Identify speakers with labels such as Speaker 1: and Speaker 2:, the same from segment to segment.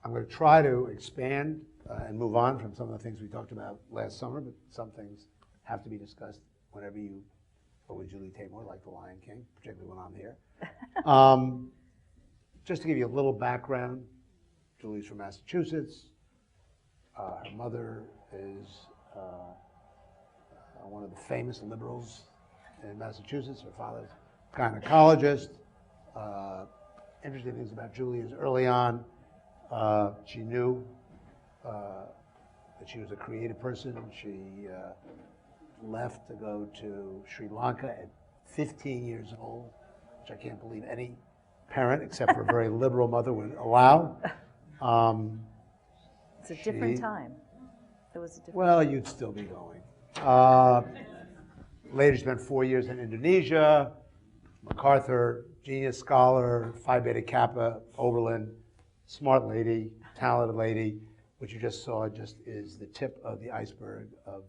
Speaker 1: I'm going to try to expand and move on from some of the things we talked about last summer, but some things have to be discussed whenever you go with Julie Taymor, like The Lion King, particularly when I'm here. Just to give you a little background, Julie's from Massachusetts. Her mother is one of the famous liberals in Massachusetts. Her father's a gynecologist. Interesting things about Julie is early on, she knew that she was a creative person. She left to go to Sri Lanka at 15 years old, which I can't believe any parent, except for a very liberal mother, would allow.
Speaker 2: It's a different time. It was a different
Speaker 1: Well, you'd still be going. Later, she spent 4 years in Indonesia, MacArthur, genius scholar, Phi Beta Kappa, Oberlin, smart lady, talented lady. What you just saw just is the tip of the iceberg of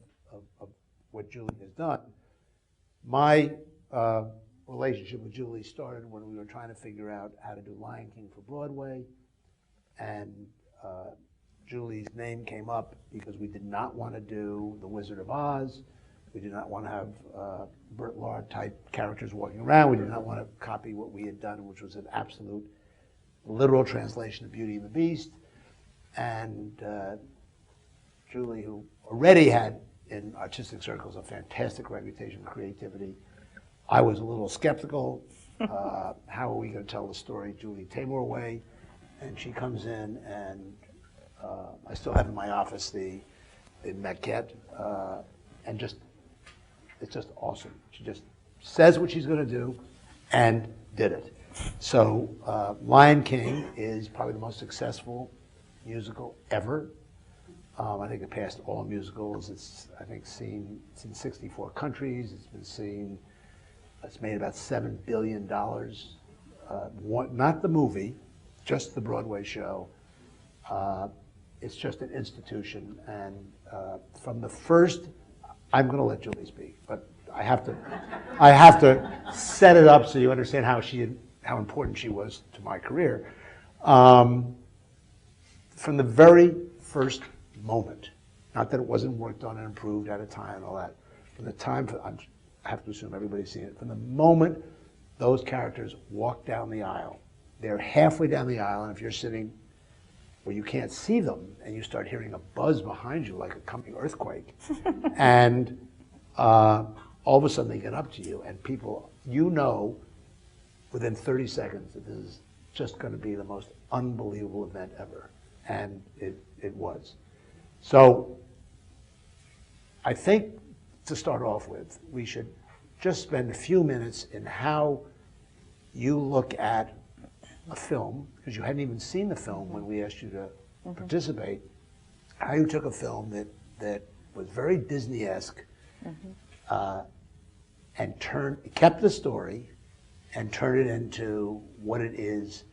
Speaker 1: what Julie has done. My relationship with Julie started when we were trying to figure out how to do Lion King for Broadway, and Julie's name came up because we did not want to do The Wizard of Oz. We did not want to have Burt Lahr type characters walking around. We did not want to copy what we had done, which was an absolute literal translation of Beauty and the Beast. And Julie, who already had in artistic circles a fantastic reputation for creativity, I was a little skeptical. How are we going to tell the story Julie Taymor way? And she comes in, and I still have in my office the maquette, and it's just awesome. She just says what she's going to do and did it. So Lion King is probably the most successful musical ever. I think it passed all musicals. It's, I think, seen in 64 countries. It's been seen, it's made about $7 billion. Not the movie, just the Broadway show. It's just an institution. And from the first, I'm going to let Julie speak, but I have to set it up so you understand how important she was to my career. From the very first moment, not that it wasn't worked on and improved at a time and all that, from the time, I have to assume everybody's seen it, from the moment those characters walk down the aisle, they're halfway down the aisle, and if you're sitting where you can't see them and you start hearing a buzz behind you like a coming earthquake, and all of a sudden they get up to you, and people, you know, within 30 seconds that this is just going to be the most unbelievable event ever. And it was. So I think to start off with, we should just spend a few minutes in how you look at a film, because you hadn't even seen the film when we asked you to participate, how you took a film that was very Disney-esque and kept the story and turned it into what it is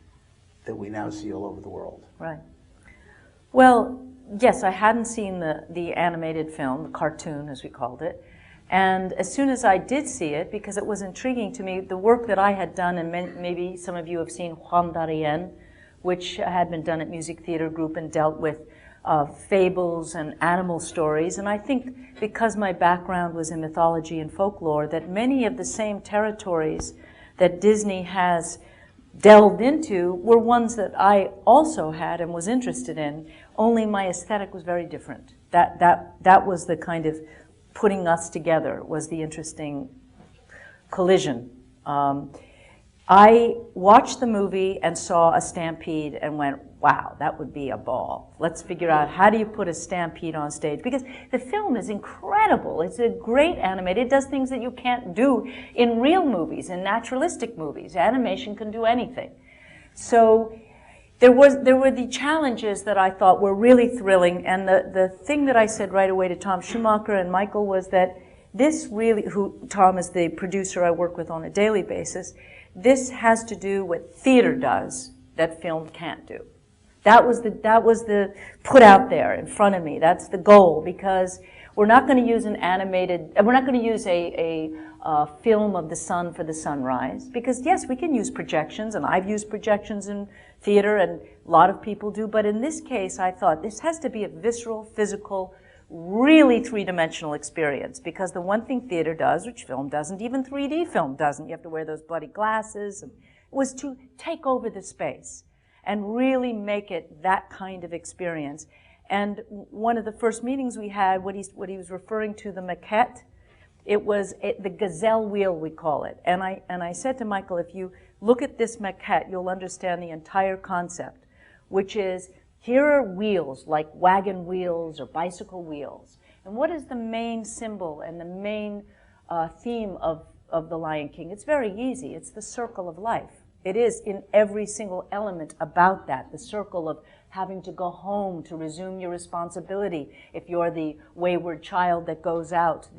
Speaker 1: that we now see all over the world.
Speaker 2: Right. Well, yes, I hadn't seen the animated film, the cartoon as we called it, and as soon as I did see it, because it was intriguing to me, the work that I had done, and maybe some of you have seen Juan Darien, which had been done at Music Theater Group and dealt with fables and animal stories, and I think because my background was in mythology and folklore, that many of the same territories that Disney has delved into were ones that I also had and was interested in, only my aesthetic was very different. That was the kind of putting us together, was the interesting collision. I watched the movie and saw a stampede and went, wow, that would be a ball. Let's figure out how do you put a stampede on stage, because the film is incredible. It's a great animated. It does things that you can't do in real movies, in naturalistic movies. Animation can do anything. So there were the challenges that I thought were really thrilling, and the thing that I said right away to Tom Schumacher and Michael was that this really, Tom is the producer I work with on a daily basis, this has to do what theater does that film can't do. That was the put out there in front of me. That's the goal, because we're not going to use an animated, we're not going to use a film of the sun for the sunrise, because yes, we can use projections, and I've used projections in theater, and a lot of people do, but in this case, I thought this has to be a visceral, physical, really three-dimensional experience, because the one thing theater does, which film doesn't, even 3D film doesn't, you have to wear those bloody glasses, was to take over the space and really make it that kind of experience. And one of the first meetings we had, what he was referring to, the maquette, it was the gazelle wheel, we call it. And I said to Michael, if you look at this maquette, you'll understand the entire concept, which is, here are wheels, like wagon wheels or bicycle wheels. And what is the main symbol and the main theme of The Lion King? It's very easy. It's the circle of life. It is in every single element about that, the circle of having to go home to resume your responsibility. If you're the wayward child that goes out,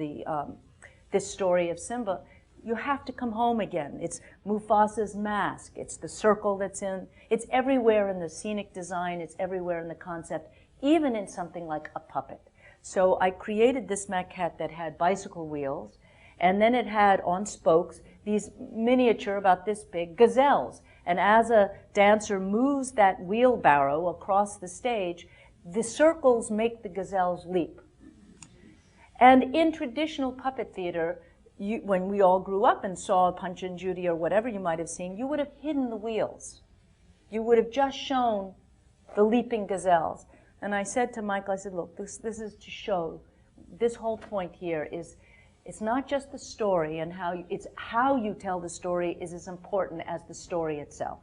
Speaker 2: this story of Simba, you have to come home again. It's Mufasa's mask. It's the circle that's in. It's everywhere in the scenic design. It's everywhere in the concept, even in something like a puppet. So I created this maquette that had bicycle wheels, and then it had on spokes these miniature, about this big, gazelles. And as a dancer moves that wheelbarrow across the stage, the circles make the gazelles leap. And in traditional puppet theater, when we all grew up and saw Punch and Judy or whatever you might have seen, you would have hidden the wheels. You would have just shown the leaping gazelles. And I said to Michael, I said, look, this is to show, this whole point here is, it's not just the story and it's how you tell the story is as important as the story itself.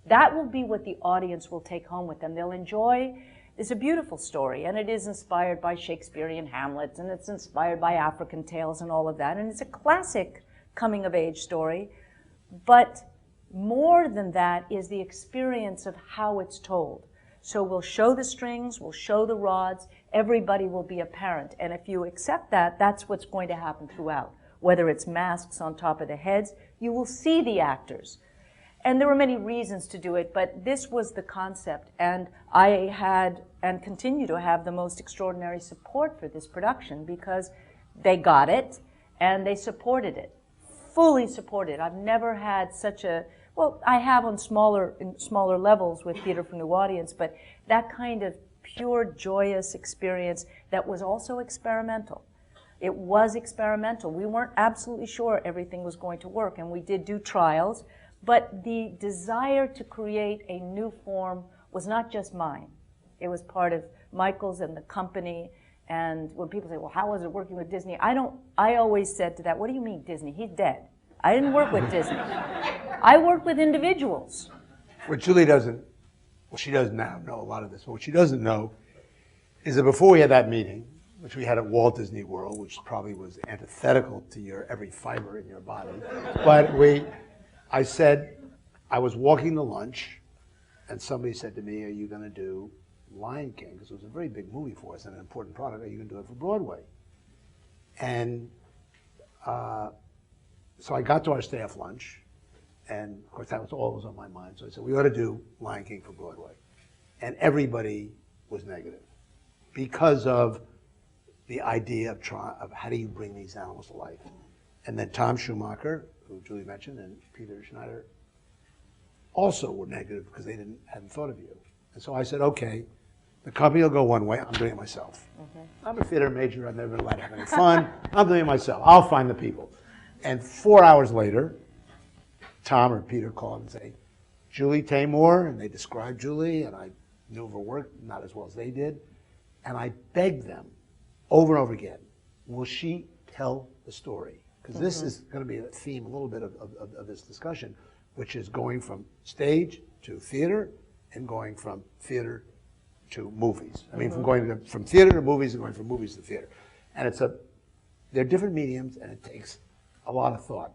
Speaker 2: That will be what the audience will take home with them. They'll enjoy. It's a beautiful story, and it is inspired by Shakespearean Hamlet, and it's inspired by African tales and all of that, and it's a classic coming-of-age story. But more than that is the experience of how it's told. So we'll show the strings, we'll show the rods, everybody will be a parent. And if you accept that, that's what's going to happen throughout. Whether it's masks on top of the heads, you will see the actors. And there were many reasons to do it, but this was the concept. And I had, and continue to have, the most extraordinary support for this production, because they got it and they supported it, fully supported. I've never had such a, well, I have on smaller levels with Theater for New Audience, but that kind of pure, joyous experience that was also experimental. It was experimental. We weren't absolutely sure everything was going to work, and we did do trials, but the desire to create a new form was not just mine. It was part of Michael's and the company. And when people say, well, how was it working with Disney? I always said to that, what do you mean Disney? He's dead. I didn't work with Disney. I worked with individuals.
Speaker 1: What Julie doesn't, well, she does now know a lot of this, but what she doesn't know is that before we had that meeting, which we had at Walt Disney World, which probably was antithetical to your every fiber in your body, but I said, I was walking to lunch, and somebody said to me, are you going to do Lion King? Because it was a very big movie for us and an important product. Are you going to do it for Broadway? And so I got to our staff lunch, and of course that was all that was on my mind. So I said, we ought to do Lion King for Broadway. And everybody was negative because of the idea of how do you bring these animals to life. And then Tom Schumacher, who Julie mentioned, and Peter Schneider also were negative because they hadn't thought of you. And so I said, okay, the company will go one way, I'm doing it myself. Mm-hmm. I'm a theater major, I've never been allowed to have any fun, I'm doing it myself, I'll find the people. And 4 hours later, Tom or Peter called and say, Julie Taymor, and they described Julie, and I knew of her work, not as well as they did, and I begged them over and over again, will she tell the story? Because this is going to be a theme, a little bit of this discussion, which is going from stage to theater and going from theater to movies. I mean, from theater to movies and going from movies to theater. And they're different mediums, and it takes a lot of thought.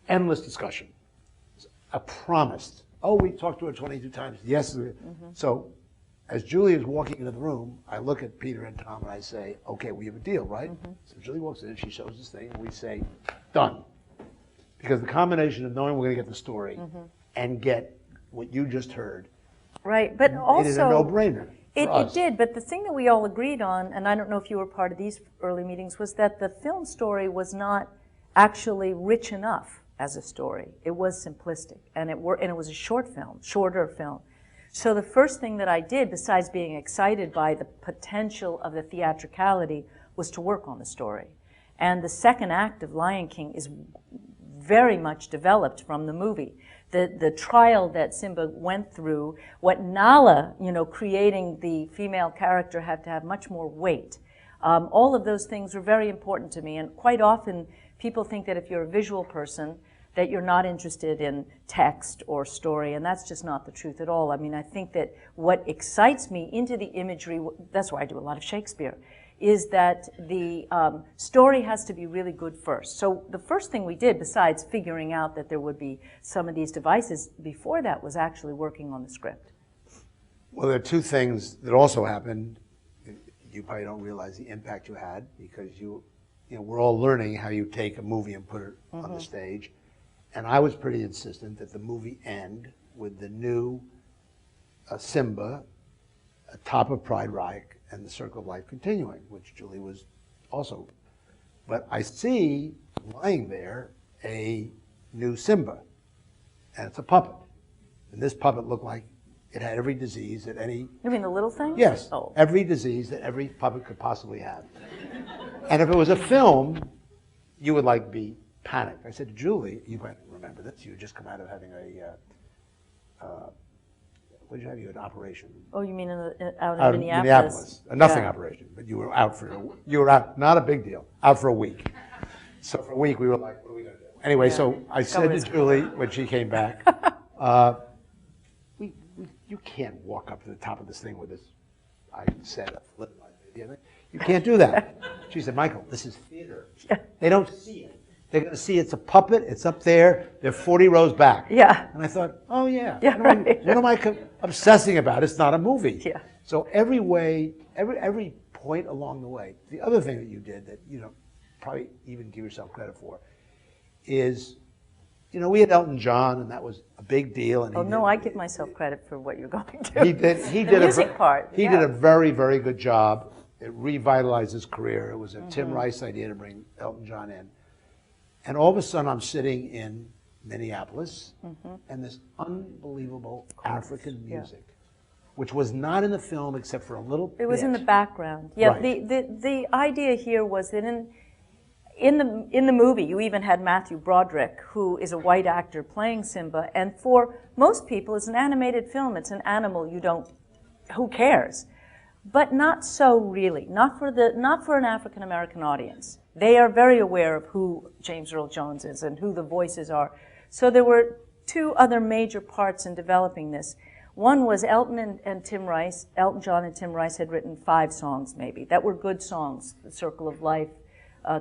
Speaker 1: Endless discussion. A promised, oh, we talked to her 22 times. Yes. So as Julie is walking into the room, I look at Peter and Tom and I say, okay, we have a deal, right? So Julie walks in, she shows this thing, and we say, done. Because the combination of knowing we're going to get the story and get what you just heard,
Speaker 2: right? But also,
Speaker 1: it is a no-brainer.
Speaker 2: It did, but the thing that we all agreed on, and I don't know if you were part of these early meetings, was that the film story was not actually rich enough as a story. It was simplistic, and it was a shorter film. So the first thing that I did, besides being excited by the potential of the theatricality, was to work on the story. And the second act of Lion King is very much developed from the movie. The trial that Simba went through, what Nala, creating the female character, had to have much more weight. All of those things were very important to me, and quite often people think that if you're a visual person, that you're not interested in text or story, and that's just not the truth at all. I mean, I think that what excites me into the imagery, that's why I do a lot of Shakespeare, is that the story has to be really good first. So the first thing we did, besides figuring out that there would be some of these devices, before that was actually working on the script.
Speaker 1: Well, there are two things that also happened. You probably don't realize the impact you had, because we're all learning how you take a movie and put it on the stage. And I was pretty insistent that the movie end with the new Simba, Top of Pride Reich, and the Circle of Life continuing, which Julie was also. But I see lying there a new Simba, and it's a puppet. And this puppet looked like it had every disease that any...
Speaker 2: You mean the little thing?
Speaker 1: Yes,
Speaker 2: oh.
Speaker 1: Every disease that every puppet could possibly have. And if it was a film, you would be panicked. I said to Julie, you might remember this, you had just come out of having what did you have? You had an operation.
Speaker 2: Oh, you mean out in Minneapolis?
Speaker 1: Minneapolis. A nothing operation, but you were out, not a big deal, out for a week. So for a week we were like, what are we going to do? Anyway, so I said to Julie when she came back, you can't walk up to the top of this thing with this, I said, a flip line. You can't do that. She said, Michael, this is theater. They don't see it. They're going to see it's a puppet, it's up there, they're 40 rows back.
Speaker 2: Yeah.
Speaker 1: And I thought, oh yeah,
Speaker 2: right.
Speaker 1: what am I obsessing about? It's not a movie.
Speaker 2: Yeah.
Speaker 1: So every point along the way, the other thing that you did that you don't probably even give yourself credit for is, we had Elton John, and that was a big deal. And
Speaker 2: I give myself credit for what you're going to.
Speaker 1: He did
Speaker 2: the music part.
Speaker 1: He did a very, very good job. It revitalized his career. It was a Tim Rice idea to bring Elton John in. And all of a sudden, I'm sitting in Minneapolis, and this unbelievable African music, which was not in the film except for a little bit.
Speaker 2: It was in the background. Yeah,
Speaker 1: right.
Speaker 2: The idea here was that in the movie, you even had Matthew Broderick, who is a white actor playing Simba, and for most people, it's an animated film. It's an animal. Who cares? But not so really. Not for an African American audience. They are very aware of who James Earl Jones is and who the voices are. So there were two other major parts in developing this. One was Elton John and Tim Rice had written 5 songs maybe that were good songs. The Circle of Life,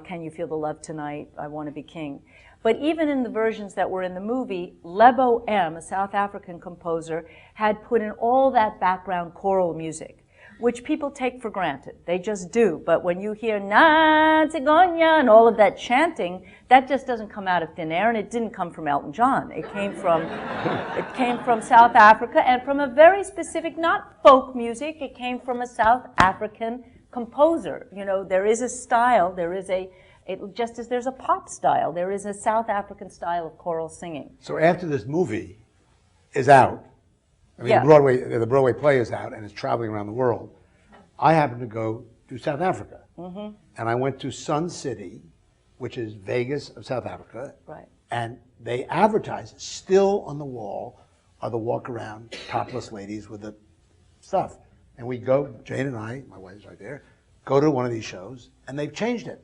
Speaker 2: Can You Feel the Love Tonight, I Want to Be King. But even in the versions that were in the movie, Lebo M, a South African composer, had put in all that background choral music, which people take for granted. They just do. But when you hear Na Zigonya and all of that chanting, that just doesn't come out of thin air, and it didn't come from Elton John. It came from South Africa, and from a very specific, not folk music, it came from a South African composer. There is a style, just as there's a pop style, there is a South African style of choral singing.
Speaker 1: So after this movie is out, the Broadway play is out and it's traveling around the world. I happened to go to South Africa. And I went to Sun City, which is Vegas of South Africa.
Speaker 2: Right.
Speaker 1: And they advertise, still on the wall are the walk-around topless ladies with the stuff. And we go, Jane and I, my wife's right there, go to one of these shows, and they've changed it.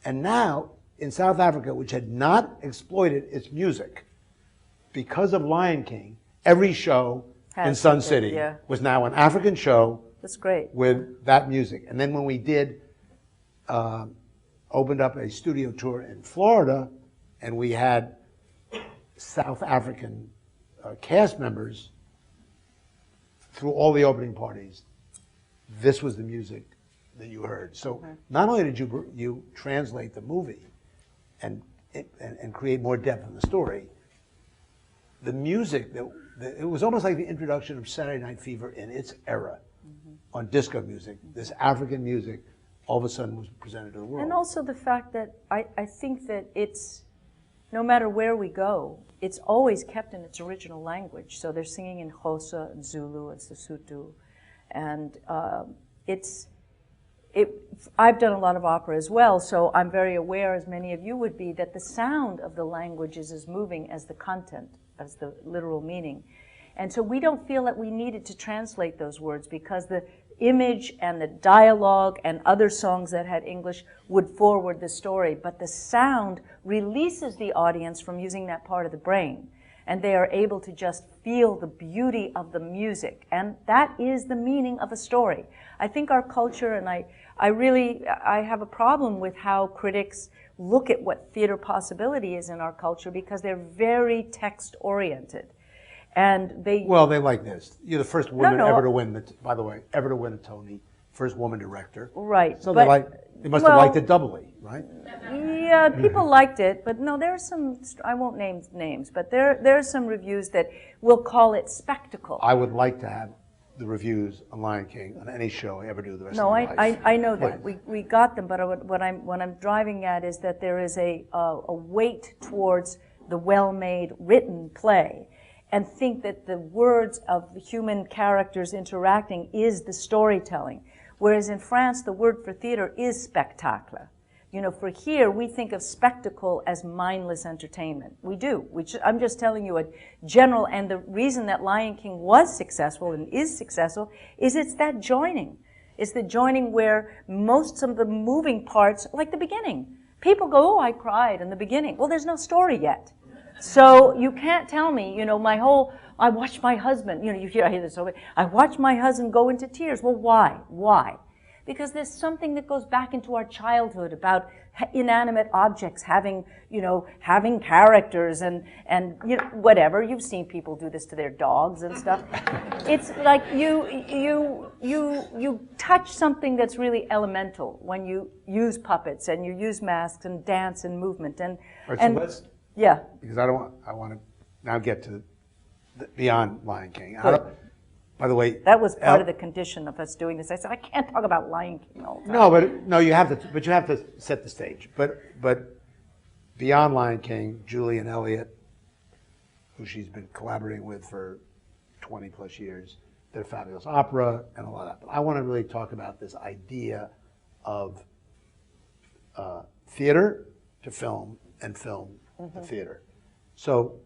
Speaker 1: And now, in South Africa, which had not exploited its music, because of Lion King, every show in Sun City was now an African show.
Speaker 2: That's great.
Speaker 1: With that music. And then when we did, opened up a studio tour in Florida, and we had South African cast members through all the opening parties, this was the music that you heard. So not only did you translate the movie and create more depth in the story, the music, it was almost like the introduction of Saturday Night Fever in its era on disco music. This African music all of a sudden was presented to the world.
Speaker 2: And also the fact that I think that it's no matter where we go, it's always kept in its original language. So they're singing in Xhosa and Zulu and Sesotho, and I've done a lot of opera as well, so I'm very aware, as many of you would be, that the sound of the language is as moving as the content, as the literal meaning. And so we don't feel that we needed to translate those words because the image and the dialogue and other songs that had English would forward the story, but the sound releases the audience from using that part of the brain, and they are able to just feel the beauty of the music, and that is the meaning of a story. I think our culture, and I have a problem with how critics look at what theater possibility is in our culture because they're very text-oriented. And they
Speaker 1: like this. You're the first woman
Speaker 2: No.
Speaker 1: ever to win by the way, ever to win a Tony, first woman director.
Speaker 2: Right.
Speaker 1: So they must have liked it doubly, right?
Speaker 2: Yeah, people liked it, but no, there are some, I won't name names, but there are some reviews that will call it spectacle.
Speaker 1: I would like to have the reviews on Lion King on any show I ever do the rest of my life.
Speaker 2: I know that. We got them, but what I'm driving at is that there is a weight towards the well-made written play, and think that the words of the human characters interacting is the storytelling. Whereas in France, the word for theater is spectacle. You know, for here, we think of spectacle as mindless entertainment. We do. I'm just telling you a general, and the reason that Lion King was successful and is successful is it's that joining. It's the joining where most of the moving parts, like the beginning. People go, oh, I cried in the beginning. Well, there's no story yet. So you can't tell me, you know, I watched my husband, you know, I hear this over, I watched my husband go into tears. Well, why? Why? Because there's something that goes back into our childhood about inanimate objects having characters and you know, whatever. You've seen people do this to their dogs and stuff. It's like you touch something that's really elemental when you use puppets and you use masks and dance and movement and
Speaker 1: All right, so let's,
Speaker 2: yeah.
Speaker 1: because I want to now get to beyond Lion King. By the way,
Speaker 2: that was part of the condition of us doing this. I said I can't talk about Lion King all the time.
Speaker 1: You have to set the stage. But beyond Lion King, Julian Elliott, who she's been collaborating with for 20 plus years, did a fabulous opera and a lot of that. But I want to really talk about this idea of theater to film and film to theater. So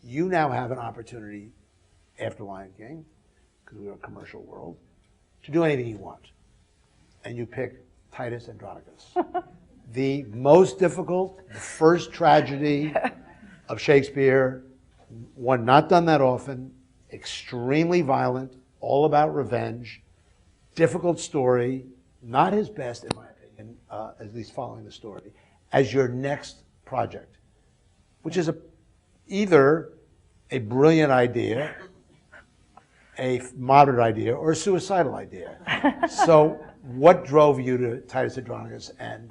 Speaker 1: you now have an opportunity after Lion King, because we're a commercial world, to do anything you want. And you pick Titus Andronicus. The most difficult, the first tragedy of Shakespeare, one not done that often, extremely violent, all about revenge, difficult story, not his best, in my opinion, at least following the story, as your next project, which is either a brilliant idea, a moderate idea, or a suicidal idea. So what drove you to Titus Andronicus? And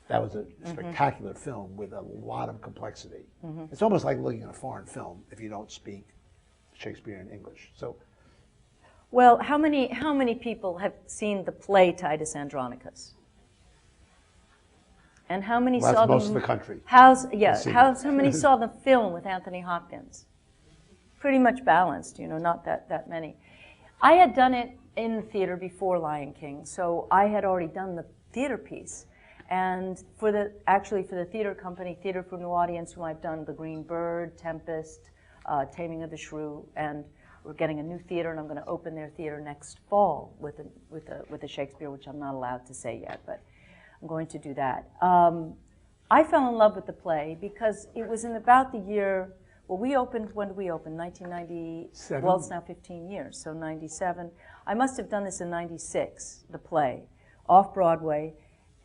Speaker 1: that was a spectacular film with a lot of complexity. It's almost like looking at a foreign film if you don't speak Shakespearean English. So,
Speaker 2: well, how many people have seen the play Titus Andronicus? And how many saw
Speaker 1: most of the country.
Speaker 2: How many saw the film with Anthony Hopkins? Pretty much balanced, you know, not that many. I had done it in the theater before Lion King, so I had already done the theater piece. And for the theater company, Theater for New Audience, who I've done The Green Bird, Tempest, Taming of the Shrew, and we're getting a new theater, and I'm going to open their theater next fall with a Shakespeare, which I'm not allowed to say yet, but I'm going to do that. I fell in love with the play because it was in about the year. Well, when did we open? 1990. Well, it's now 15 years, so 97. I must have done this in 96, the play, off-Broadway,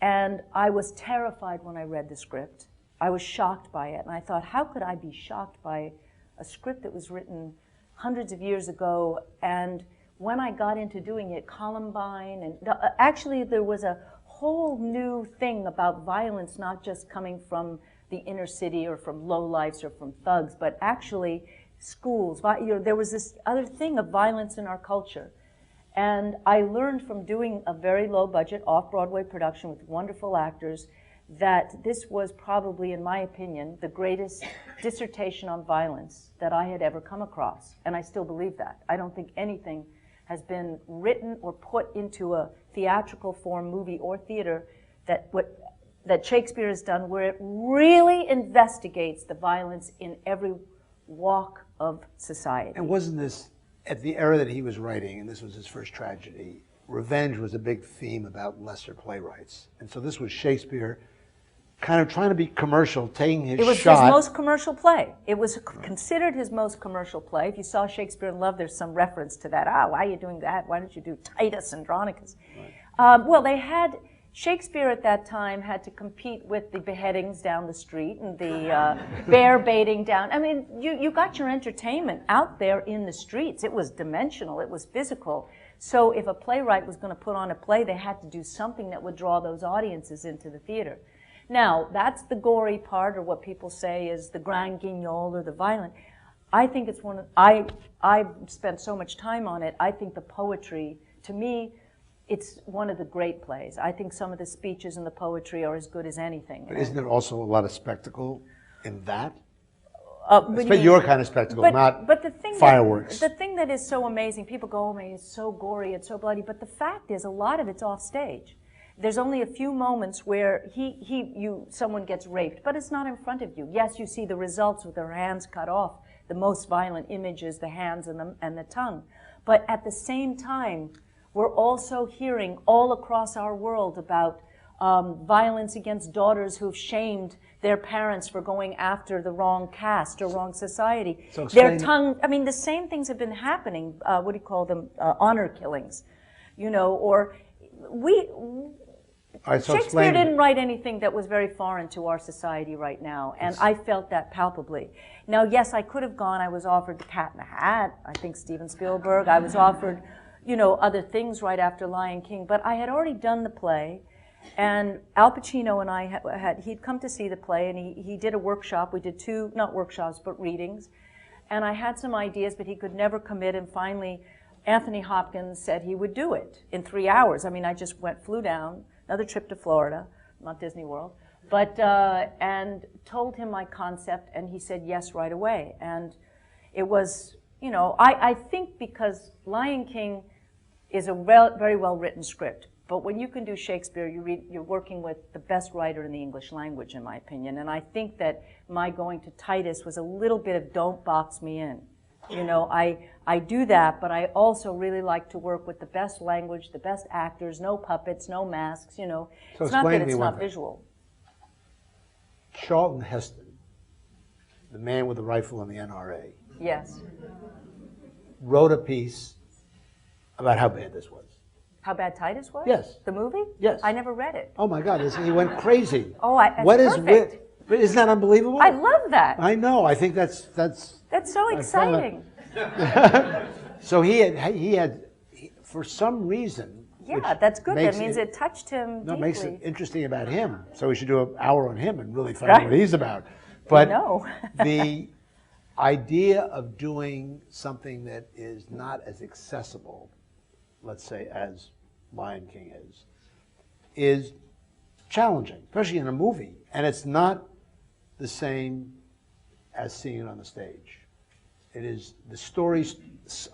Speaker 2: and I was terrified when I read the script. I was shocked by it, and I thought, how could I be shocked by a script that was written hundreds of years ago? And when I got into doing it, Columbine, and actually there was a whole new thing about violence, not just coming from the inner city or from lowlifes or from thugs, but actually schools. There was this other thing of violence in our culture. And I learned from doing a very low budget off-Broadway production with wonderful actors that this was probably, in my opinion, the greatest dissertation on violence that I had ever come across. And I still believe that. I don't think anything has been written or put into a theatrical form, movie or theater, that Shakespeare has done, where it really investigates the violence in every walk of society.
Speaker 1: And wasn't this, at the era that he was writing, and this was his first tragedy, revenge was a big theme about lesser playwrights. And so this was Shakespeare kind of trying to be commercial, taking his shot.
Speaker 2: It was his most commercial play. It was considered his most commercial play. If you saw Shakespeare in Love, there's some reference to that. Why are you doing that? Why don't you do Titus, Andronicus? Right. Well, they had, Shakespeare at that time had to compete with the beheadings down the street and the bear baiting down. I mean, you got your entertainment out there in the streets. It was dimensional. It was physical. So if a playwright was going to put on a play, they had to do something that would draw those audiences into the theater. Now, that's the gory part, or what people say is the grand guignol or the violent. I think it's one of, I've spent so much time on it. I think the poetry, to me, it's one of the great plays. I think some of the speeches and the poetry are as good as anything.
Speaker 1: But isn't there also a lot of spectacle in that?
Speaker 2: But
Speaker 1: your kind of spectacle, not
Speaker 2: the thing
Speaker 1: fireworks.
Speaker 2: The thing that is so amazing, people go, oh man, it's so gory, it's so bloody, but the fact is a lot of it's off stage. There's only a few moments where someone gets raped, but it's not in front of you. Yes, you see the results with their hands cut off. The most violent image is the hands and the tongue. But at the same time, we're also hearing all across our world about violence against daughters who've shamed their parents for going after the wrong caste or wrong society.
Speaker 1: So
Speaker 2: their tongue, I mean, the same things have been happening, what do you call them, honor killings, you know, or Shakespeare didn't write anything that was very foreign to our society right now, and I felt that palpably. Now, yes, I could have gone, I was offered The Cat in the Hat, I think Steven Spielberg, I was offered, you know, other things right after Lion King, but I had already done the play, and Al Pacino and I he'd come to see the play, and he did a workshop. We did two, not workshops, but readings, and I had some ideas, but he could never commit, and finally Anthony Hopkins said he would do it in 3 hours. I mean, I just flew down, another trip to Florida, not Disney World, but, and told him my concept, and he said yes right away. And it was, you know, I think because Lion King is a very well-written script, but when you can do Shakespeare, you're working with the best writer in the English language, in my opinion. And I think that my going to Titus was a little bit of don't box me in. You know, I do that, but I also really like to work with the best language, the best actors, no puppets, no masks, you know.
Speaker 1: So
Speaker 2: it's not that it's not visual.
Speaker 1: Charlton Heston, the man with the rifle in the NRA,
Speaker 2: yes,
Speaker 1: wrote a piece about how bad this was.
Speaker 2: How bad Titus was?
Speaker 1: Yes.
Speaker 2: The movie?
Speaker 1: Yes.
Speaker 2: I never read it.
Speaker 1: Oh my God, he went crazy.
Speaker 2: Oh, that's perfect.
Speaker 1: Isn't that unbelievable?
Speaker 2: I love that.
Speaker 1: I know. I think that's
Speaker 2: so exciting.
Speaker 1: So he had for some reason.
Speaker 2: Yeah, that's good. That means it touched him deeply.
Speaker 1: No, it makes it interesting about him. So we should do an hour on him and really find out what he's about. But the idea of doing something that is not as accessible, let's say, as Lion King is challenging, especially in a movie. And it's not the same as seeing it on the stage. It is, the story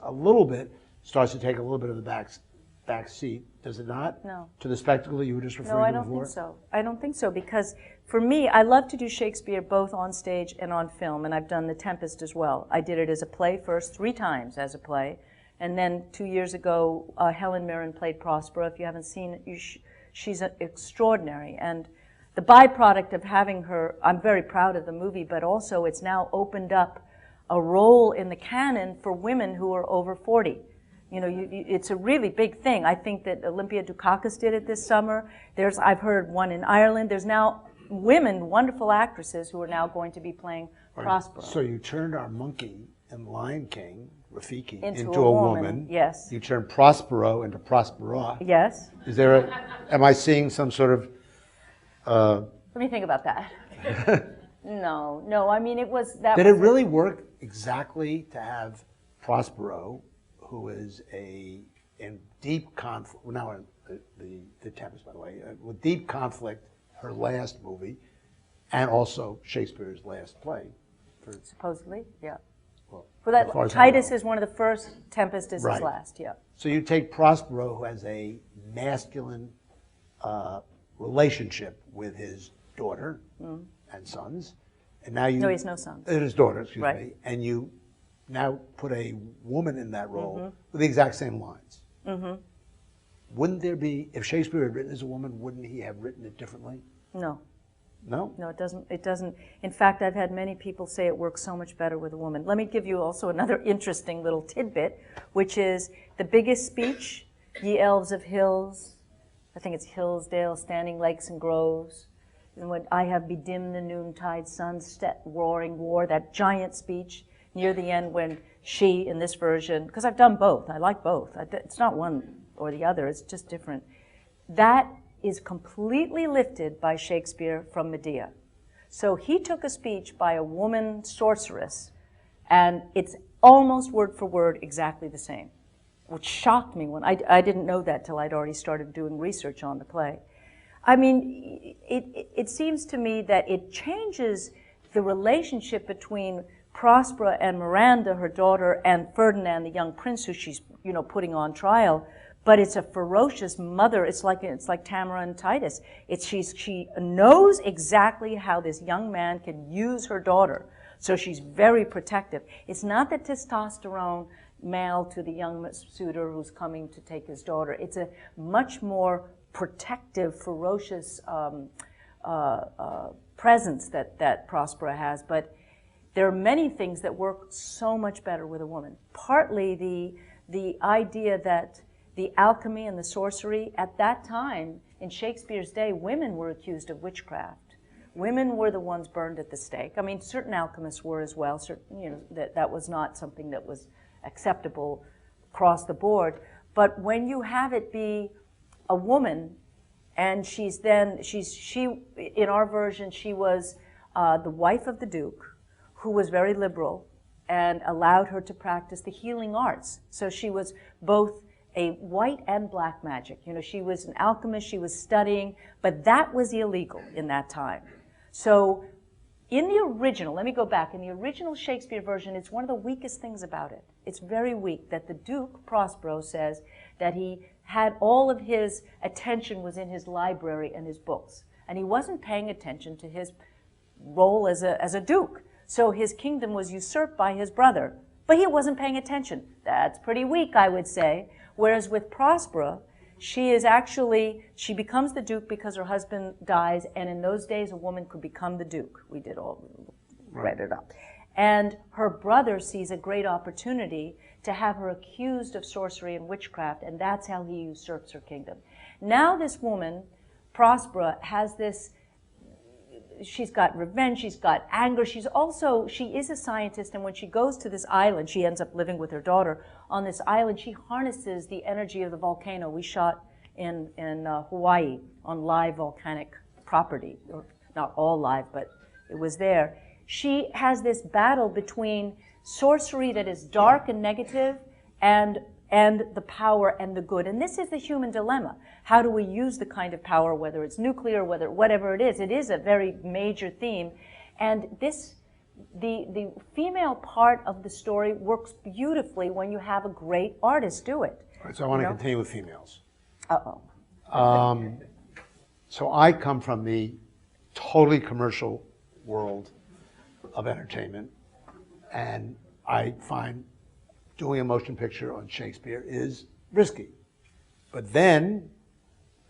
Speaker 1: a little bit starts to take a little bit of the back seat, does it not?
Speaker 2: No.
Speaker 1: To the spectacle that you were just referring to before?
Speaker 2: No, I don't think so. I don't think so, because for me, I love to do Shakespeare both on stage and on film, and I've done The Tempest as well. I did it as a play first, 3 times as a play, and then 2 years ago, Helen Mirren played Prospero. If you haven't seen it, she's extraordinary, and the byproduct of having her, I'm very proud of the movie, but also it's now opened up a role in the canon for women who are over 40. You know, it's a really big thing. I think that Olympia Dukakis did it this summer. I've heard one in Ireland. There's now women, wonderful actresses, who are now going to be playing Prospero. So
Speaker 1: you turned our monkey in Lion King, Rafiki,
Speaker 2: into a woman. Yes.
Speaker 1: You turned Prospero into Prospera.
Speaker 2: Yes.
Speaker 1: Is there am I seeing some sort of...
Speaker 2: Let me think about that. No, I mean, it was...
Speaker 1: Did it really work exactly to have Prospero, who is in deep conflict, well, now the Tempest, by the way, with deep conflict her last movie, and also Shakespeare's last play.
Speaker 2: Supposedly, yeah.
Speaker 1: Well,
Speaker 2: Well, that
Speaker 1: as far as I
Speaker 2: Titus
Speaker 1: know.
Speaker 2: is one of the first. Tempest is his
Speaker 1: Right.
Speaker 2: last. Yeah.
Speaker 1: So you take Prospero, who has a masculine relationship with his daughter and sons, and now you...
Speaker 2: No, he has no sons.
Speaker 1: His daughter, excuse
Speaker 2: Right.
Speaker 1: me. And you now put a woman in that role with the exact same lines. Wouldn't there be, if Shakespeare had written as a woman, wouldn't he have written it differently?
Speaker 2: No.
Speaker 1: No?
Speaker 2: No, it doesn't. It doesn't. In fact, I've had many people say it works so much better with a woman. Let me give you also another interesting little tidbit, which is the biggest speech, Ye elves of hills, I think it's Hillsdale, standing lakes and groves, and when I have bedimmed the noontide sun, roaring war, that giant speech near the end when she, in this version, because I've done both, I like both. It's not one or the other, it's just different. That is completely lifted by Shakespeare from Medea. So he took a speech by a woman sorceress, and it's almost word for word exactly the same, which shocked me when I didn't know that till I'd already started doing research on the play. I mean, it seems to me that it changes the relationship between Prospera and Miranda, her daughter, and Ferdinand, the young prince who she's putting on trial. But it's a ferocious mother. It's like Taymor and Titus. She knows exactly how this young man can use her daughter, so she's very protective. It's not the testosterone male to the young suitor who's coming to take his daughter. It's a much more protective, ferocious presence that Prospera has. But there are many things that work so much better with a woman. Partly the idea that the alchemy and the sorcery, at that time, in Shakespeare's day, women were accused of witchcraft. Women were the ones burned at the stake. I mean, certain alchemists were as well. That was not something that was acceptable across the board. But when you have it be a woman, and she in our version, she was the wife of the Duke, who was very liberal and allowed her to practice the healing arts. So she was both a white and black magic. She was an alchemist, she was studying, but that was illegal in that time. So in the original, let me go back, in the original Shakespeare version, it's one of the weakest things about it. It's very weak that the Duke, Prospero, says that he had all of his attention was in his library and his books, and he wasn't paying attention to his role as a duke. So his kingdom was usurped by his brother, but he wasn't paying attention. That's pretty weak, I would say. Whereas with Prospera, she becomes the duke because her husband dies, and in those days a woman could become the duke. We read it up. And her brother sees a great opportunity to have her accused of sorcery and witchcraft, and that's how he usurps her kingdom. Now this woman, Prospera, has this, she's got revenge, she's got anger, she is a scientist, and when she goes to this island, she ends up living with her daughter on this island, she harnesses the energy of the volcano. We shot in Hawaii on live volcanic property, or not all live, but it was there. She has this battle between sorcery that is dark and negative and the power and the good. And this is the human dilemma. How do we use the kind of power, whether it's nuclear, whatever it is a very major theme. And the female part of the story works beautifully when you have a great artist do it.
Speaker 1: All right, so I want to continue with females.
Speaker 2: Uh-oh.
Speaker 1: So I come from the totally commercial world of entertainment, and I find doing a motion picture on Shakespeare is risky. But then,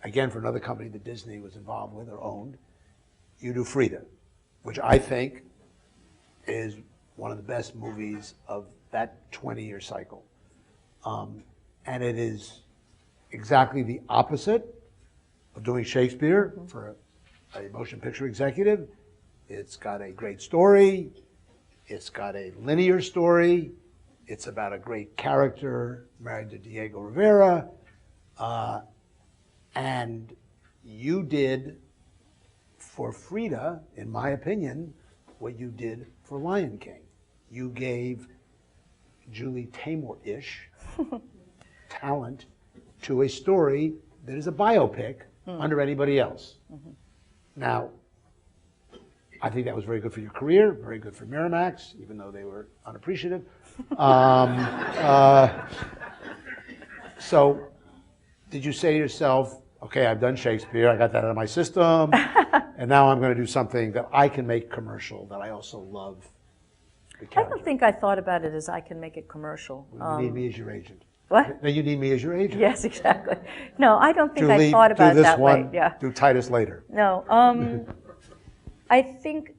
Speaker 1: again, for another company that Disney was involved with or owned, you do Frida, which I think is one of the best movies of that 20-year cycle. And it is exactly the opposite of doing Shakespeare for a motion picture executive. It's got a great story. It's got a linear story. It's about a great character married to Diego Rivera. And you did for Frida, in my opinion, what you did for Lion King. You gave Julie Taymor-ish talent to a story that is a biopic under anybody else. Now, I think that was very good for your career, very good for Miramax, even though they were unappreciative. So, did you say to yourself, okay, I've done Shakespeare, I got that out of my system, and now I'm going to do something that I can make commercial, that I also love the
Speaker 2: I
Speaker 1: character?
Speaker 2: don't think I thought about it as I can make it commercial.
Speaker 1: You need me as your agent.
Speaker 2: What?
Speaker 1: Then you need me as your agent.
Speaker 2: Yes, exactly. No, I don't think
Speaker 1: Julie,
Speaker 2: I thought about
Speaker 1: do
Speaker 2: it
Speaker 1: this
Speaker 2: that
Speaker 1: one,
Speaker 2: way. Yeah.
Speaker 1: do Titus later.
Speaker 2: No. I think,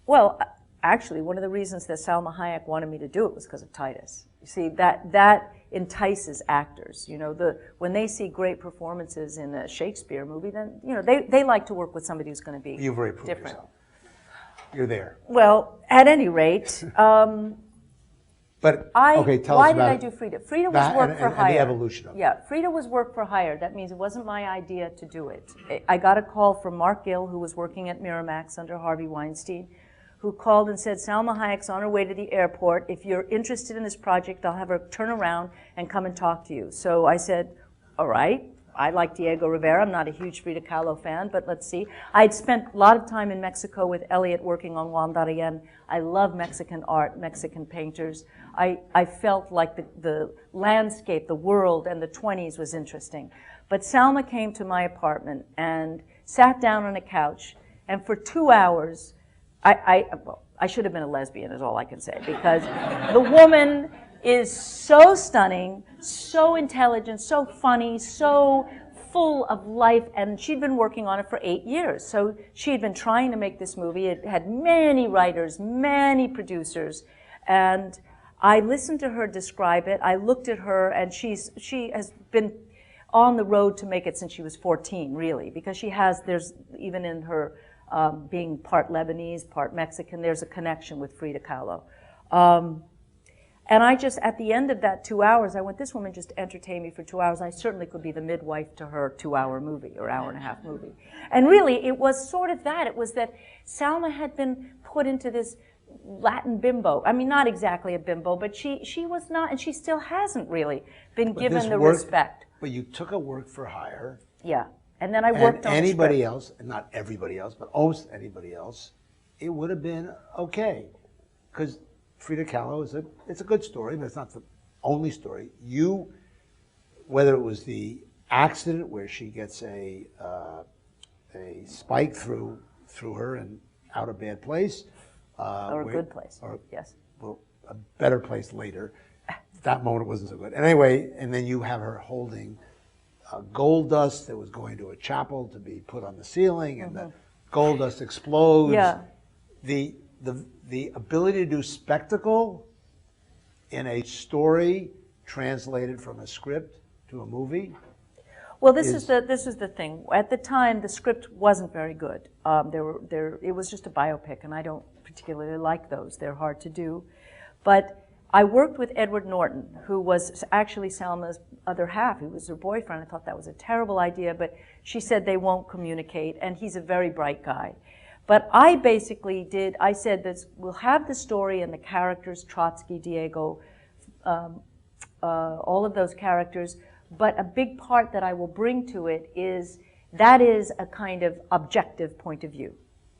Speaker 2: well, actually, one of the reasons that Salma Hayek wanted me to do it was because of Titus. You see, that entices actors. You know, when they see great performances in a Shakespeare movie, then, you know, they like to work with somebody who's going to be
Speaker 1: You've already proved
Speaker 2: different.
Speaker 1: yourself. You're there.
Speaker 2: Well, at any rate,
Speaker 1: But, okay, tell
Speaker 2: why
Speaker 1: us
Speaker 2: did
Speaker 1: about
Speaker 2: I
Speaker 1: it.
Speaker 2: do Frida? Frida was
Speaker 1: That
Speaker 2: work for hire.
Speaker 1: And the evolution of it.
Speaker 2: Yeah, Frida was work for hire. That means it wasn't my idea to do it. I got a call from Mark Gill, who was working at Miramax under Harvey Weinstein, who called and said, Salma Hayek's on her way to the airport. If you're interested in this project, I'll have her turn around and come and talk to you. So I said, all right. I like Diego Rivera. I'm not a huge Frida Kahlo fan, but let's see. I'd spent a lot of time in Mexico with Elliot working on Juan Darien. I love Mexican art, Mexican painters. I felt like the landscape, the world, and the 20s was interesting. But Salma came to my apartment and sat down on a couch, and for 2 hours, well, I should have been a lesbian is all I can say, because the woman is so stunning, so intelligent, so funny, so full of life, and she'd been working on it for 8 years. So she had been trying to make this movie. It had many writers, many producers, and I listened to her describe it. I looked at her, and she has been on the road to make it since she was 14, really, because there's even in her being part Lebanese, part Mexican, there's a connection with Frida Kahlo. And I just, at the end of that 2 hours, I went, this woman just entertained me for 2 hours. I certainly could be the midwife to her 2-hour movie or hour-and-a-half movie. And really, it was sort of that. It was that Salma had been put into this Latin bimbo. I mean, not exactly a bimbo, but she was not, and she still hasn't really been given the respect.
Speaker 1: But you took a work for hire.
Speaker 2: Yeah. And then I worked on
Speaker 1: anybody else, and not everybody else, but almost anybody else, it would have been okay. Because Frida Kahlo it's a good story, but it's not the only story. Whether it was the accident where she gets a spike through her and out a bad place,
Speaker 2: or a good place, yes.
Speaker 1: Well, a better place later. That moment wasn't so good. Anyway, and then you have her holding gold dust that was going to a chapel to be put on the ceiling, and the gold dust explodes.
Speaker 2: Yeah.
Speaker 1: The ability to do spectacle in a story translated from a script to a movie.
Speaker 2: Well, this is the thing. At the time, the script wasn't very good. It was just a biopic, and I don't particularly like those. They're hard to do. But I worked with Edward Norton, who was actually Salma's other half. He was her boyfriend. I thought that was a terrible idea, but she said they won't communicate, and he's a very bright guy. But I basically I said that we'll have the story and the characters, Trotsky, Diego, all of those characters, but a big part that I will bring to it is a kind of objective point of view,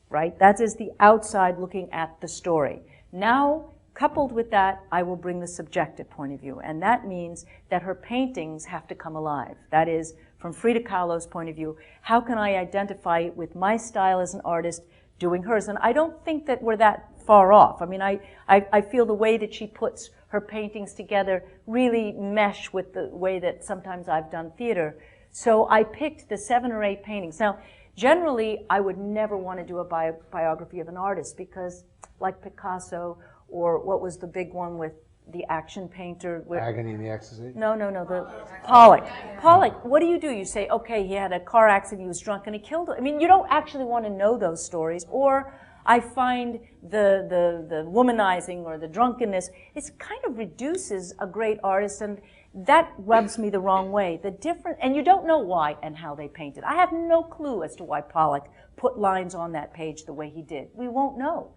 Speaker 2: right? That is the outside looking at the story. Now, coupled with that, I will bring the subjective point of view, and that means that her paintings have to come alive. That is, from Frida Kahlo's point of view, how can I identify it with my style as an artist doing hers? And I don't think that we're that far off. I mean, I feel the way that she puts her paintings together really mesh with the way that sometimes I've done theater. So I picked the 7 or 8 paintings. Now, generally, I would never want to do a biography of an artist because, like Picasso, or what was the big one with the action painter?
Speaker 1: Agony and the Ecstasy?
Speaker 2: No, the Pollock. Pollock, what do? You say, okay, he had a car accident, he was drunk, and he killed him. I mean, you don't actually want to know those stories. Or I find the womanizing or the drunkenness, it kind of reduces a great artist, and that rubs me the wrong way. And you don't know why and how they painted. I have no clue as to why Pollock put lines on that page the way he did. We won't know.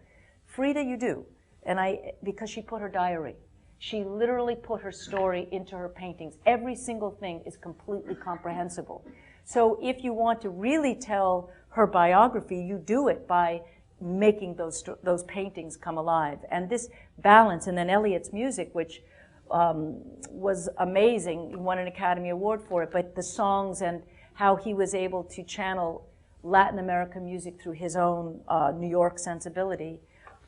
Speaker 2: Frida, you do. And because she put her diary. She literally put her story into her paintings. Every single thing is completely comprehensible. So if you want to really tell her biography, you do it by making those paintings come alive. And this balance, and then Eliot's music, which was amazing. He won an Academy Award for it, but the songs and how he was able to channel Latin American music through his own New York sensibility,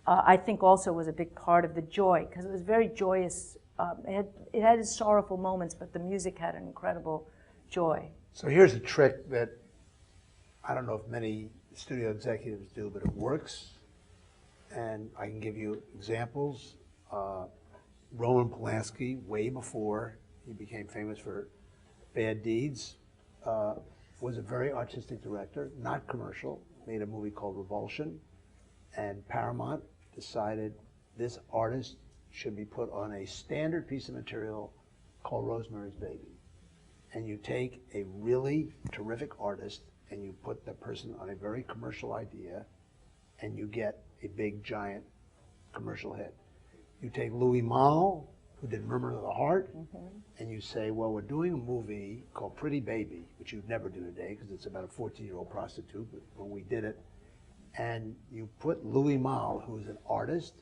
Speaker 2: I think also was a big part of the joy, because it was very joyous. It had its sorrowful moments, but the music had an incredible joy.
Speaker 1: So here's a trick that I don't know if many studio executives do, but it works. And I can give you examples. Roman Polanski, way before he became famous for Bad Deeds, was a very artistic director, not commercial, made a movie called Revulsion, and Paramount decided this artist should be put on a standard piece of material called Rosemary's Baby. And you take a really terrific artist and you put the person on a very commercial idea and you get a big, giant commercial hit. You take Louis Malle, who did Murmur of the Heart, and you say, well, we're doing a movie called Pretty Baby, which you'd never do today because it's about a 14-year-old prostitute, but when we did it, and you put Louis Malle, who is an artist,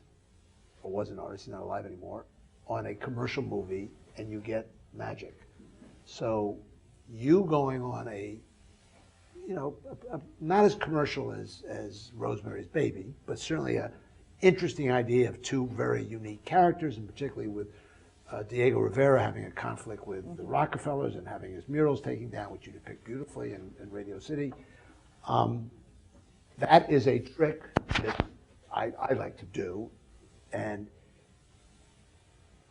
Speaker 1: or was an artist, he's not alive anymore, on a commercial movie, and you get magic. So you going on a, you know, not as commercial as Rosemary's Baby, but certainly a interesting idea of two very unique characters, and particularly with Diego Rivera having a conflict with the Rockefellers and having his murals taken down, which you depict beautifully in Radio City. That is a trick that I like to do, and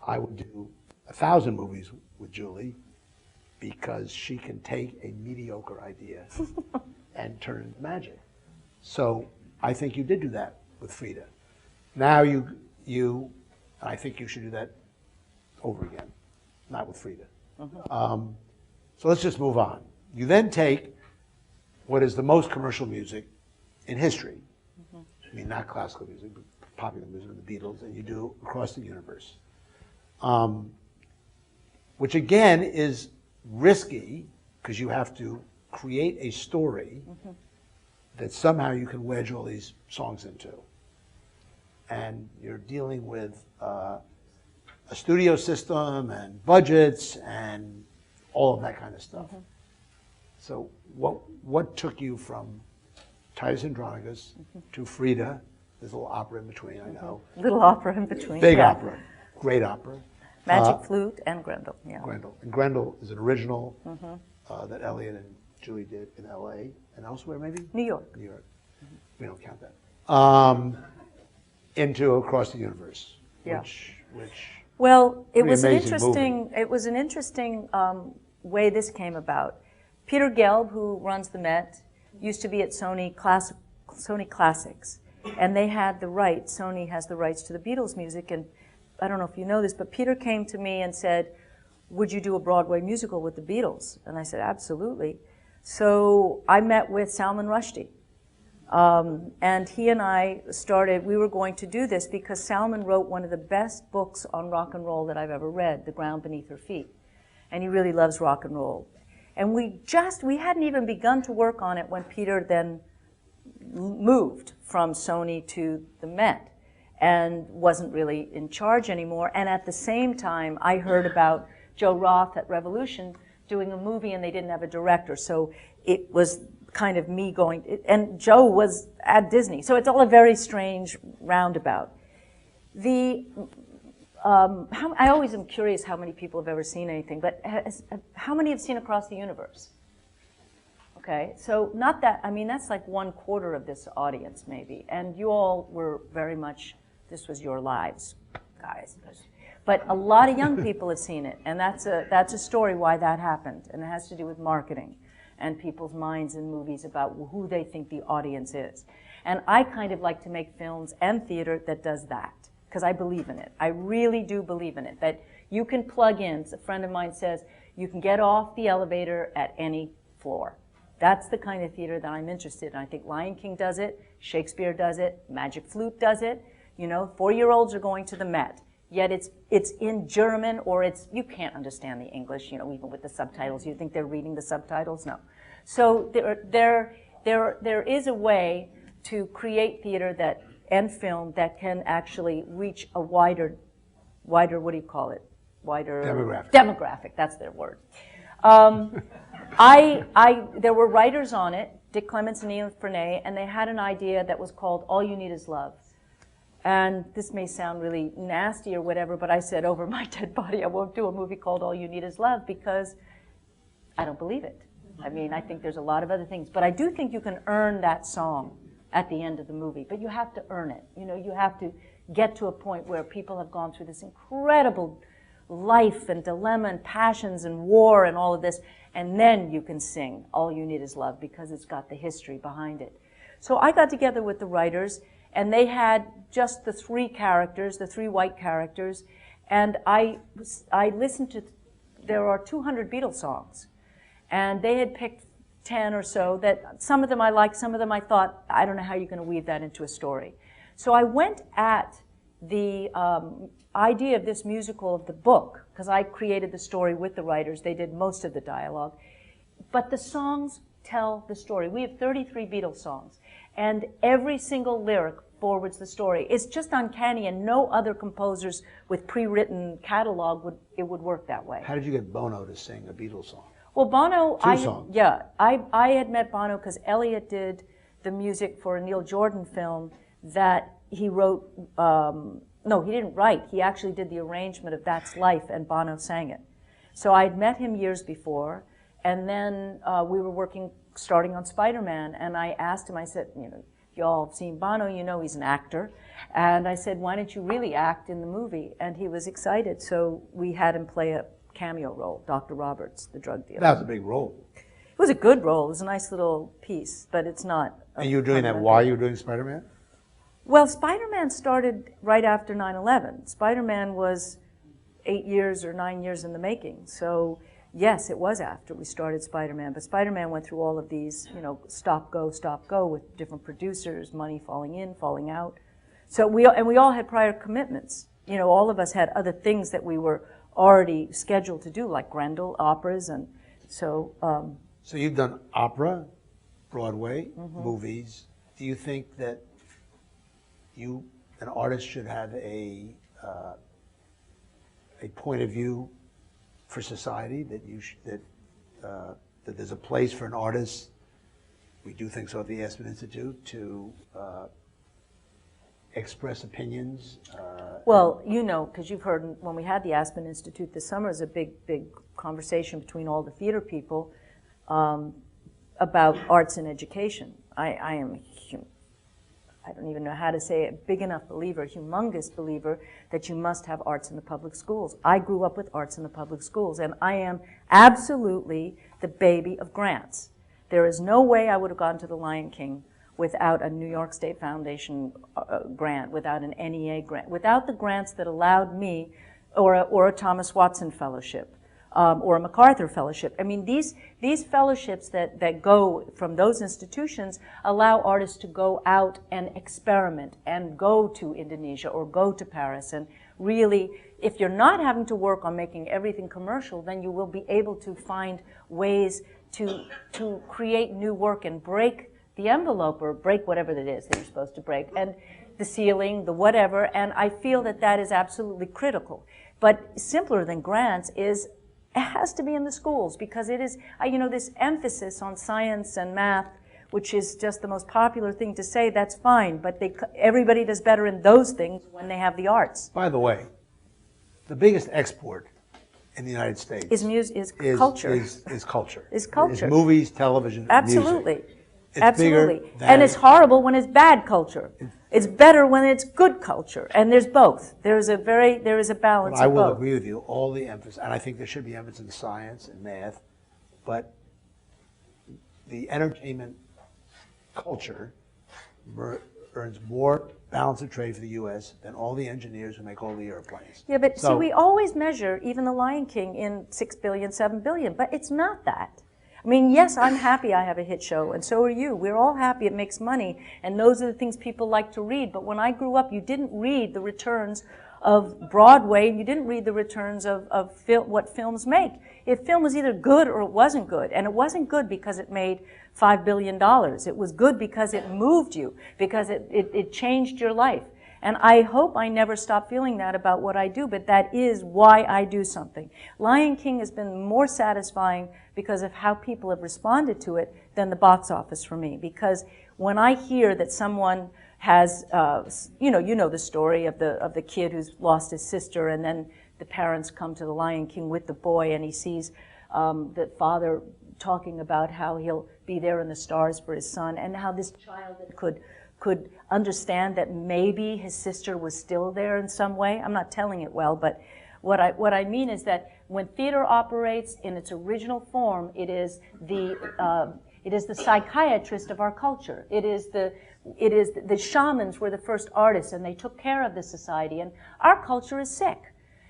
Speaker 1: I would do 1,000 movies with Julie because she can take a mediocre idea and turn it into magic. So I think you did do that with Frida. Now I think you should do that over again, not with Frida. So let's just move on. You then take what is the most commercial music in history. I mean, not classical music, but popular music, the Beatles, and you do Across the Universe. Which again is risky because you have to create a story that somehow you can wedge all these songs into. And you're dealing with a studio system and budgets and all of that kind of stuff. So what took you from Titus Andronicus to Frida? There's a little opera in between, I know.
Speaker 2: Little opera in between.
Speaker 1: Big opera, great opera.
Speaker 2: Magic Flute and Grendel, yeah.
Speaker 1: Grendel. And Grendel is an original that Elliot and Julie did in LA and elsewhere maybe?
Speaker 2: New York.
Speaker 1: New York. We don't count that. Into Across the Universe,
Speaker 2: Yeah.
Speaker 1: which
Speaker 2: Well, it
Speaker 1: pretty
Speaker 2: was an
Speaker 1: amazing
Speaker 2: interesting.
Speaker 1: movie.
Speaker 2: It was an interesting way this came about. Peter Gelb, who runs the Met, used to be at Sony Classics, and they had the rights. Sony has the rights to the Beatles music, and I don't know if you know this, but Peter came to me and said, "Would you do a Broadway musical with the Beatles?" And I said, "Absolutely." So I met with Salman Rushdie. And he and I started, we were going to do this because Salman wrote one of the best books on rock and roll that I've ever read, The Ground Beneath Her Feet. And he really loves rock and roll. And we hadn't even begun to work on it when Peter then moved from Sony to the Met and wasn't really in charge anymore. And at the same time, I heard about Joe Roth at Revolution doing a movie and they didn't have a director. So it was kind of me going, and Joe was at Disney. So it's all a very strange roundabout. I always am curious how many people have ever seen anything, but how many have seen Across the Universe? Okay, so not that, I mean, that's like 1/4 of this audience maybe, and you all were very much, this was your lives, guys. But a lot of young people have seen it, and that's a story why that happened, and it has to do with marketing and people's minds in movies about who they think the audience is. And I kind of like to make films and theater that does that, because I believe in it. I really do believe in it, that you can plug in. A friend of mine says, you can get off the elevator at any floor. That's the kind of theater that I'm interested in. I think Lion King does it, Shakespeare does it, Magic Flute does it. You know, 4-year-olds are going to the Met. yet it's in German, or you can't understand the English, even with the subtitles. You think they're reading the subtitles? No. So there is a way to create theater and film that can actually reach a wider, what do you call it? Wider demographic. That's their word. There were writers on it, Dick Clements and Ian Frenay, and they had an idea that was called All You Need Is Love. And this may sound really nasty or whatever, but I said, over my dead body, I won't do a movie called All You Need Is Love, because I don't believe it. I mean, I think there's a lot of other things. But I do think you can earn that song at the end of the movie. But you have to earn it. You have to get to a point where people have gone through this incredible life and dilemma and passions and war and all of this, and then you can sing All You Need Is Love, because it's got the history behind it. So I got together with the writers, and they had just the three white characters, and I listened to, there are 200 Beatles songs, and they had picked 10 or so that some of them I liked, some of them I thought, I don't know how you're going to weave that into a story. So I went at the idea of this musical of the book, because I created the story with the writers. They did most of the dialogue. But the songs tell the story. We have 33 Beatles songs, and every single lyric forwards the story. It's just uncanny, and no other composers with pre-written catalog would work that way.
Speaker 1: How did you get Bono to sing a Beatles song?
Speaker 2: Well, Bono,
Speaker 1: songs.
Speaker 2: Yeah, I had met Bono because Elliot did the music for a Neil Jordan film that he wrote. No, he didn't write. He actually did the arrangement of That's Life, and Bono sang it. So I'd met him years before, and then we were starting on Spider-Man, and I asked him, I said, y'all have seen Bono, he's an actor. And I said, why don't you really act in the movie? And he was excited, so we had him play a cameo role, Dr. Roberts, the drug dealer.
Speaker 1: That was a big role.
Speaker 2: It was a good role. It was a nice little piece, but it's not.
Speaker 1: And you were doing that while you were doing Spider-Man?
Speaker 2: Well, Spider-Man started right after 9/11. Spider-Man was 8 years or 9 years in the making. So, yes, it was after we started Spider-Man. But Spider-Man went through all of these, stop, go with different producers, money falling in, falling out. So we all had prior commitments. All of us had other things that we were already scheduled to do, like Grendel, operas, and so.
Speaker 1: So you've done opera, Broadway, movies. Do you think that an artist should have a point of view for society, that there's a place for an artist? We do think so at the Aspen Institute, to express opinions.
Speaker 2: Well, because you've heard when we had the Aspen Institute this summer, is a big conversation between all the theater people about arts and education. I am I don't even know how to say it, big enough believer, humongous believer, that you must have arts in the public schools. I grew up with arts in the public schools, and I am absolutely the baby of grants. There is no way I would have gone to The Lion King without a New York State Foundation grant, without an NEA grant, without the grants that allowed me, or a Thomas Watson Fellowship, or a MacArthur Fellowship. I mean, these fellowships that go from those institutions allow artists to go out and experiment and go to Indonesia or go to Paris. And really, if you're not having to work on making everything commercial, then you will be able to find ways to create new work and break the envelope, or break whatever it is that you're supposed to break, and the ceiling, the whatever. And I feel that is absolutely critical. But simpler than grants is, it has to be in the schools, because it is, this emphasis on science and math, which is just the most popular thing to say, that's fine, but everybody does better in those things when they have the arts.
Speaker 1: By the way, the biggest export in the United States
Speaker 2: is culture.
Speaker 1: Is culture.
Speaker 2: Is culture.
Speaker 1: Is movies, television,
Speaker 2: absolutely.
Speaker 1: music. It's
Speaker 2: absolutely. And it's horrible when it's bad culture. It's better when it's good culture, and there's both. There is a balance of both.
Speaker 1: I will agree with you. All the emphasis, and I think there should be emphasis in science and math, but the entertainment culture earns more balance of trade for the U.S. than all the engineers who make all the airplanes.
Speaker 2: Yeah, but see, we always measure even The Lion King in 6 billion, 7 billion, but it's not that. I mean, yes, I'm happy I have a hit show, and so are you. We're all happy it makes money, and those are the things people like to read. But when I grew up, you didn't read the returns of Broadway, and you didn't read the returns of what films make. If film was either good or it wasn't good, and it wasn't good because it made $5 billion. It was good because it moved you, because it changed your life. And I hope I never stop feeling that about what I do, but that is why I do something. Lion King has been more satisfying because of how people have responded to it than the box office for me. Because when I hear that someone has, you know the story of the kid who's lost his sister, and then the parents come to the Lion King with the boy, and he sees the father talking about how he'll be there in the stars for his son, and how this child could understand that maybe his sister was still there in some way. I'm not telling it well, but what I mean is that when theater operates in its original form, it is the psychiatrist of our culture. It is the shamans were the first artists, and they took care of the society. And our culture is sick.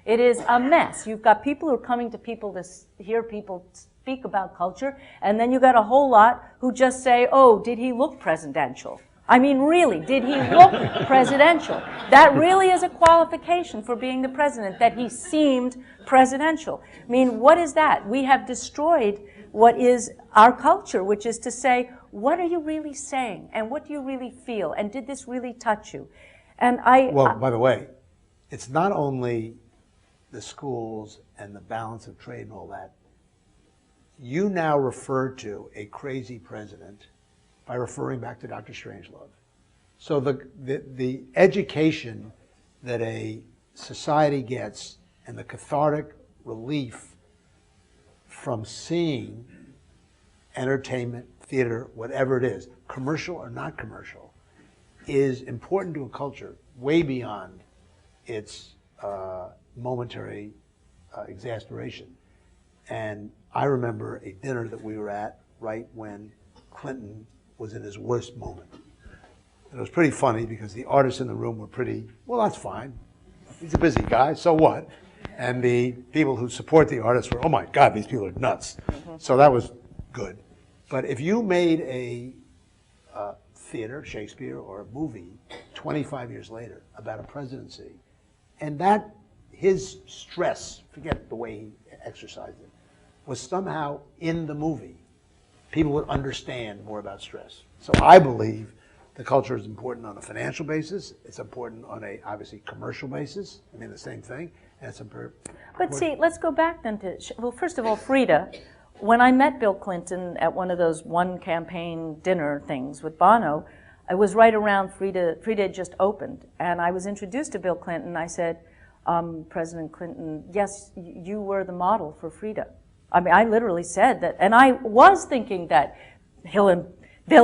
Speaker 2: It is a mess. You've got people who are coming to people to hear people speak about culture, and then you got a whole lot who just say, "Oh, did he look presidential?" I mean, really, did he look presidential? That really is a qualification for being the president, that he seemed presidential. I mean, what is that? We have destroyed what is our culture, which is to say, what are you really saying? And what do you really feel? And did this really touch you? And
Speaker 1: Well, by the way, it's not only the schools and the balance of trade and all that. You now refer to a crazy president by referring back to Dr. Strangelove. So the education that a society gets and the cathartic relief from seeing entertainment, theater, whatever it is, commercial or not commercial, is important to a culture way beyond its momentary exasperation. And I remember a dinner that we were at right when Clinton was in his worst moment. And it was pretty funny because the artists in the room were pretty, well, that's fine. He's a busy guy, so what? And the people who support the artists were, oh my God, these people are nuts. Mm-hmm. So that was good. But if you made a theater, Shakespeare, or a movie 25 years later about a presidency, and that his stress, forget the way he exercised it, was somehow in the movie, people would understand more about stress. So I believe the culture is important on a financial basis. It's important on a, obviously, commercial basis. I mean, the same thing. And it's
Speaker 2: But see, let's go back then to, well, first of all, Frida. When I met Bill Clinton at one of those one campaign dinner things with Bono, I was right around Frida had just opened. And I was introduced to Bill Clinton. I said, President Clinton, yes, you were the model for Frida. I mean, I literally said that, and I was thinking that Bill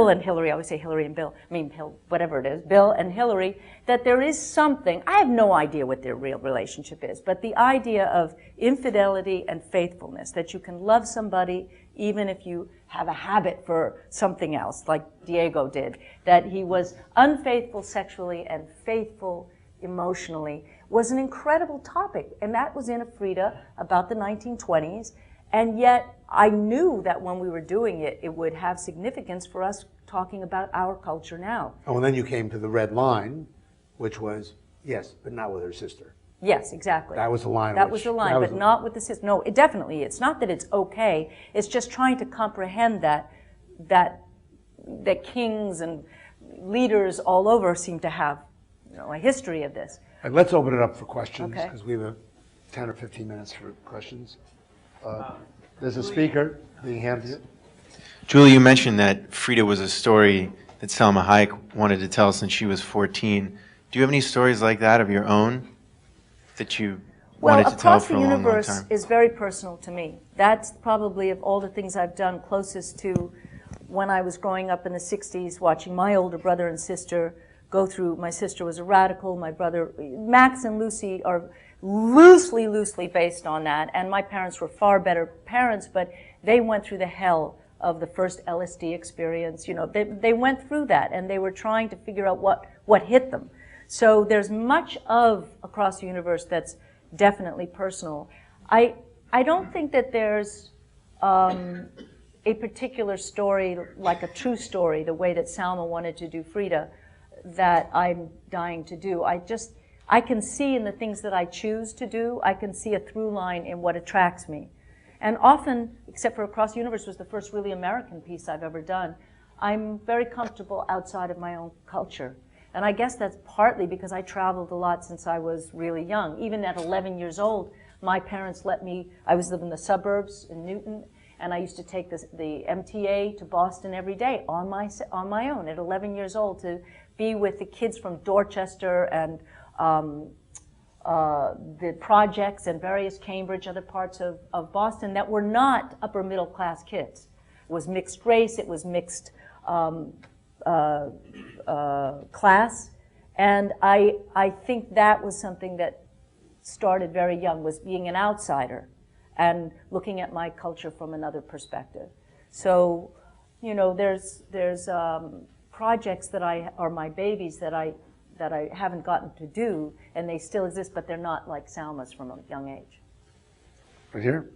Speaker 2: and Hillary, I always say Hillary and Bill, I mean, whatever it is, Bill and Hillary, that there is something, I have no idea what their real relationship is, but the idea of infidelity and faithfulness, that you can love somebody even if you have a habit for something else, like Diego did, that he was unfaithful sexually and faithful emotionally, was an incredible topic. And that was in a Frida about the 1920s. And yet, I knew that when we were doing it, it would have significance for us talking about our culture now.
Speaker 1: Oh, and then you came to the red line, which was, yes, but not with her sister.
Speaker 2: Yes, exactly.
Speaker 1: That was the line.
Speaker 2: That was the line, but not with the sister. No, it definitely, it's not that it's okay. It's just trying to comprehend that kings and leaders all over seem to have, a history of this.
Speaker 1: Right, let's open it up for questions,
Speaker 2: Okay.
Speaker 1: because we have 10 or 15 minutes for questions. There's a speaker being handed it.
Speaker 3: Julie, you mentioned that Frida was a story that Salma Hayek wanted to tell since she was 14. Do you have any stories like that of your own that you wanted to tell for a long, long time?
Speaker 2: Well, Across the Universe is very personal to me. That's probably, of all the things I've done, closest to when I was growing up in the 60s, watching my older brother and sister go through. My sister was a radical. My brother, Max and Lucy, are loosely based on that. And my parents were far better parents, but they went through the hell of the first LSD experience. They went through that, and they were trying to figure out what hit them. So there's much of Across the Universe that's definitely personal. I don't think that there's a particular story, like a true story, the way that Salma wanted to do Frida, that I'm dying to do. I can see in the things that I choose to do, I can see a through line in what attracts me. And often, except for Across the Universe was the first really American piece I've ever done, I'm very comfortable outside of my own culture. And I guess that's partly because I traveled a lot since I was really young. Even at 11 years old, my parents let me, I was living in the suburbs in Newton, and I used to take the MTA to Boston every day on my own at 11 years old to be with the kids from Dorchester and the projects and various Cambridge, other parts of Boston that were not upper middle class kids. It was mixed race, it was mixed class, and I think that was something that started very young, was being an outsider and looking at my culture from another perspective. So, you know, there's projects that are my babies that I haven't gotten to do, and they still exist, but they're not like Salma's from a young age.
Speaker 1: Right here.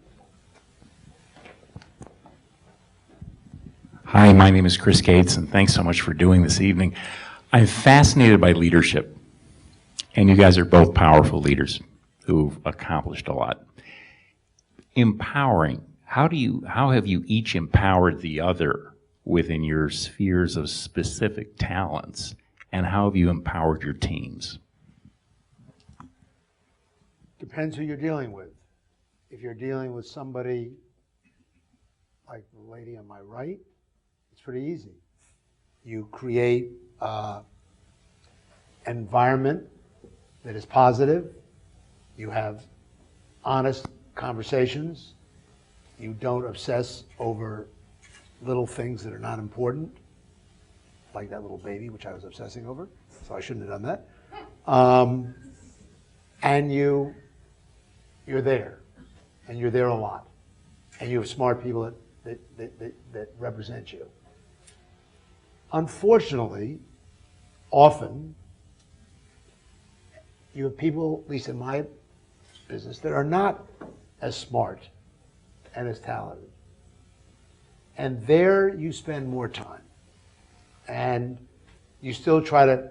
Speaker 4: Hi, my name is Chris Gates, and thanks so much for doing this evening. I'm fascinated by leadership, and you guys are both powerful leaders who've accomplished a lot. Empowering, how have you each empowered the other within your spheres of specific talents, and how have you empowered your teams?
Speaker 1: Depends who you're dealing with. If you're dealing with somebody like the lady on my right, it's pretty easy. You create an environment that is positive. You have honest conversations. You don't obsess over little things that are not important, like that little baby, which I was obsessing over, so I shouldn't have done that. And you're there, and you're there a lot, and you have smart people that represent you. Unfortunately, often, you have people, at least in my business, that are not as smart and as talented. And there you spend more time. And you still try to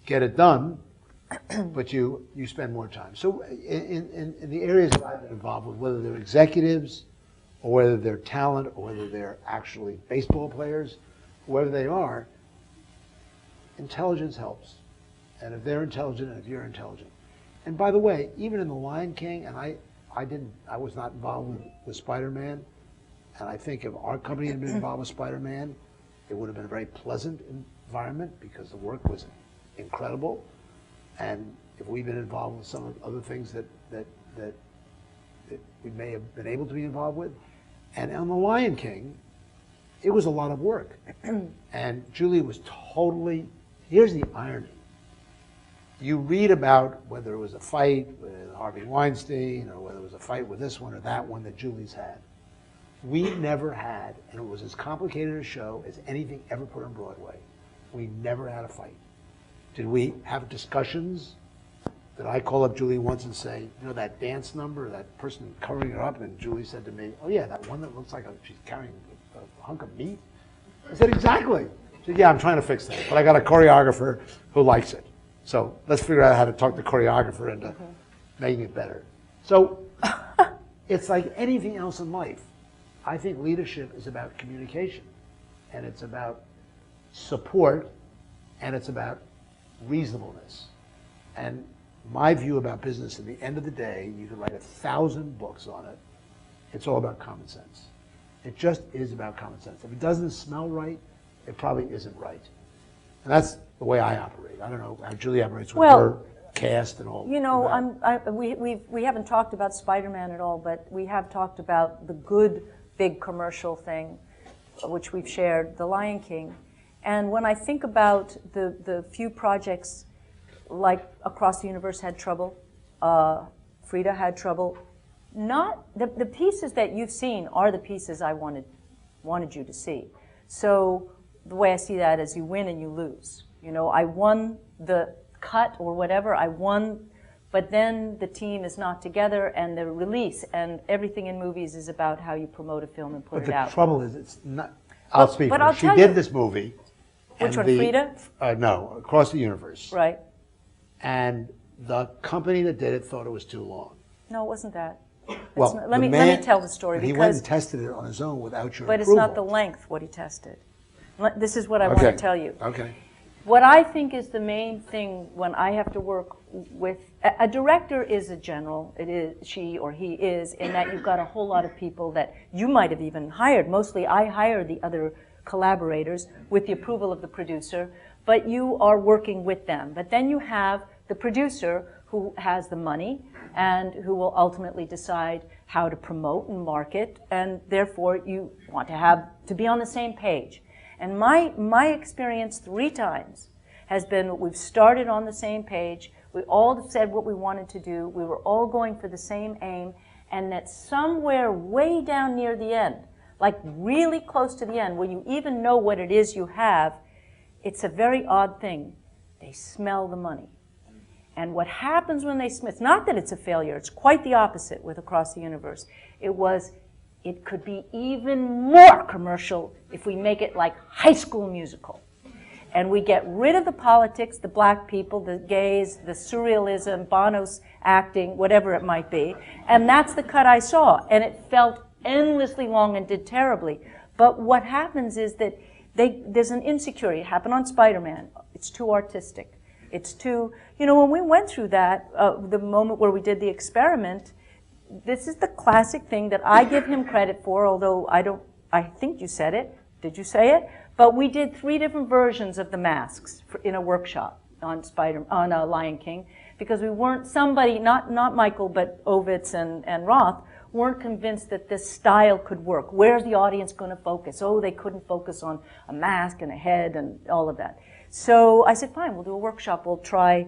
Speaker 1: get it done, but you spend more time. So in the areas that I've been involved with, whether they're executives, or whether they're talent, or whether they're actually baseball players, whoever they are, intelligence helps. And if they're intelligent, and if you're intelligent. And by the way, even in The Lion King, and I was not involved with Spider-Man, and I think if our company had been involved with Spider-Man, it would have been a very pleasant environment because the work was incredible. And if we'd been involved with some of the other things that we may have been able to be involved with. And on The Lion King, it was a lot of work. And Julie was totally, here's the irony. You read about whether it was a fight with Harvey Weinstein or whether it was a fight with this one or that one that Julie's had. We never had, and it was as complicated a show as anything ever put on Broadway. We never had a fight. Did we have discussions? Did I call up Julie once and say, you know, that dance number, that person covering her up, and Julie said to me, oh yeah, that one that looks like she's carrying a hunk of meat? I said, exactly. She said, yeah, I'm trying to fix that, but I got a choreographer who likes it. So let's figure out how to talk the choreographer into making it better. So it's like anything else in life. I think leadership is about communication, and it's about support, and it's about reasonableness. And my view about business, at the end of the day, you could write 1,000 books on it. It's all about common sense. It just is about common sense. If it doesn't smell right, it probably isn't right. And that's the way I operate. I don't know how Julie operates with her cast and all.
Speaker 2: You know, we haven't talked about Spider-Man at all, but we have talked about the good big commercial thing, which we've shared, The Lion King. And when I think about the few projects, like Across the Universe had trouble, Frida had trouble, not the pieces that you've seen are the pieces I wanted you to see. So the way I see that is you win and you lose. You know, I won the cut or whatever, I won, but then the team is not together, and the release and everything in movies is about how you promote a film and put it out.
Speaker 1: But the trouble is, it's not, I'll speak for her. She did this movie.
Speaker 2: Which one, Frida?
Speaker 1: No, Across the Universe.
Speaker 2: Right.
Speaker 1: And the company that did it thought it was too long.
Speaker 2: No, it wasn't that.
Speaker 1: Well,
Speaker 2: Let me tell the story,
Speaker 1: he went and tested it on his own without your
Speaker 2: but
Speaker 1: approval.
Speaker 2: it's not the length what he tested. This is what I want to tell you.
Speaker 1: Okay.
Speaker 2: What I think is the main thing when I have to work with a director is a general. It is she or he is, in that you've got a whole lot of people that you might have even hired. Mostly I hire the other collaborators with the approval of the producer, but you are working with them. But then you have the producer who has the money and who will ultimately decide how to promote and market, and therefore you want to be on the same page. And my experience 3 times has been we've started on the same page, we all said what we wanted to do, we were all going for the same aim, and that somewhere way down near the end, like really close to the end, when you even know what it is you have, it's a very odd thing. They smell the money. And what happens when they smell, it's not that it's a failure, it's quite the opposite with Across the Universe. It could be even more commercial if we make it like High School Musical. And we get rid of the politics, the black people, the gays, the surrealism, Bono's acting, whatever it might be. And that's the cut I saw. And it felt endlessly long and did terribly. But what happens is that there's an insecurity. It happened on Spider-Man. It's too artistic. It's too, when we went through that, the moment where we did the experiment, this is the classic thing that I give him credit for, although I think you said it. Did you say it? But we did 3 different versions of the masks in a workshop on Lion King, because we weren't, somebody, not Michael, but Ovitz and Roth, weren't convinced that this style could work. Where's the audience going to focus? Oh, they couldn't focus on a mask and a head and all of that. So I said, fine, we'll do a workshop. We'll try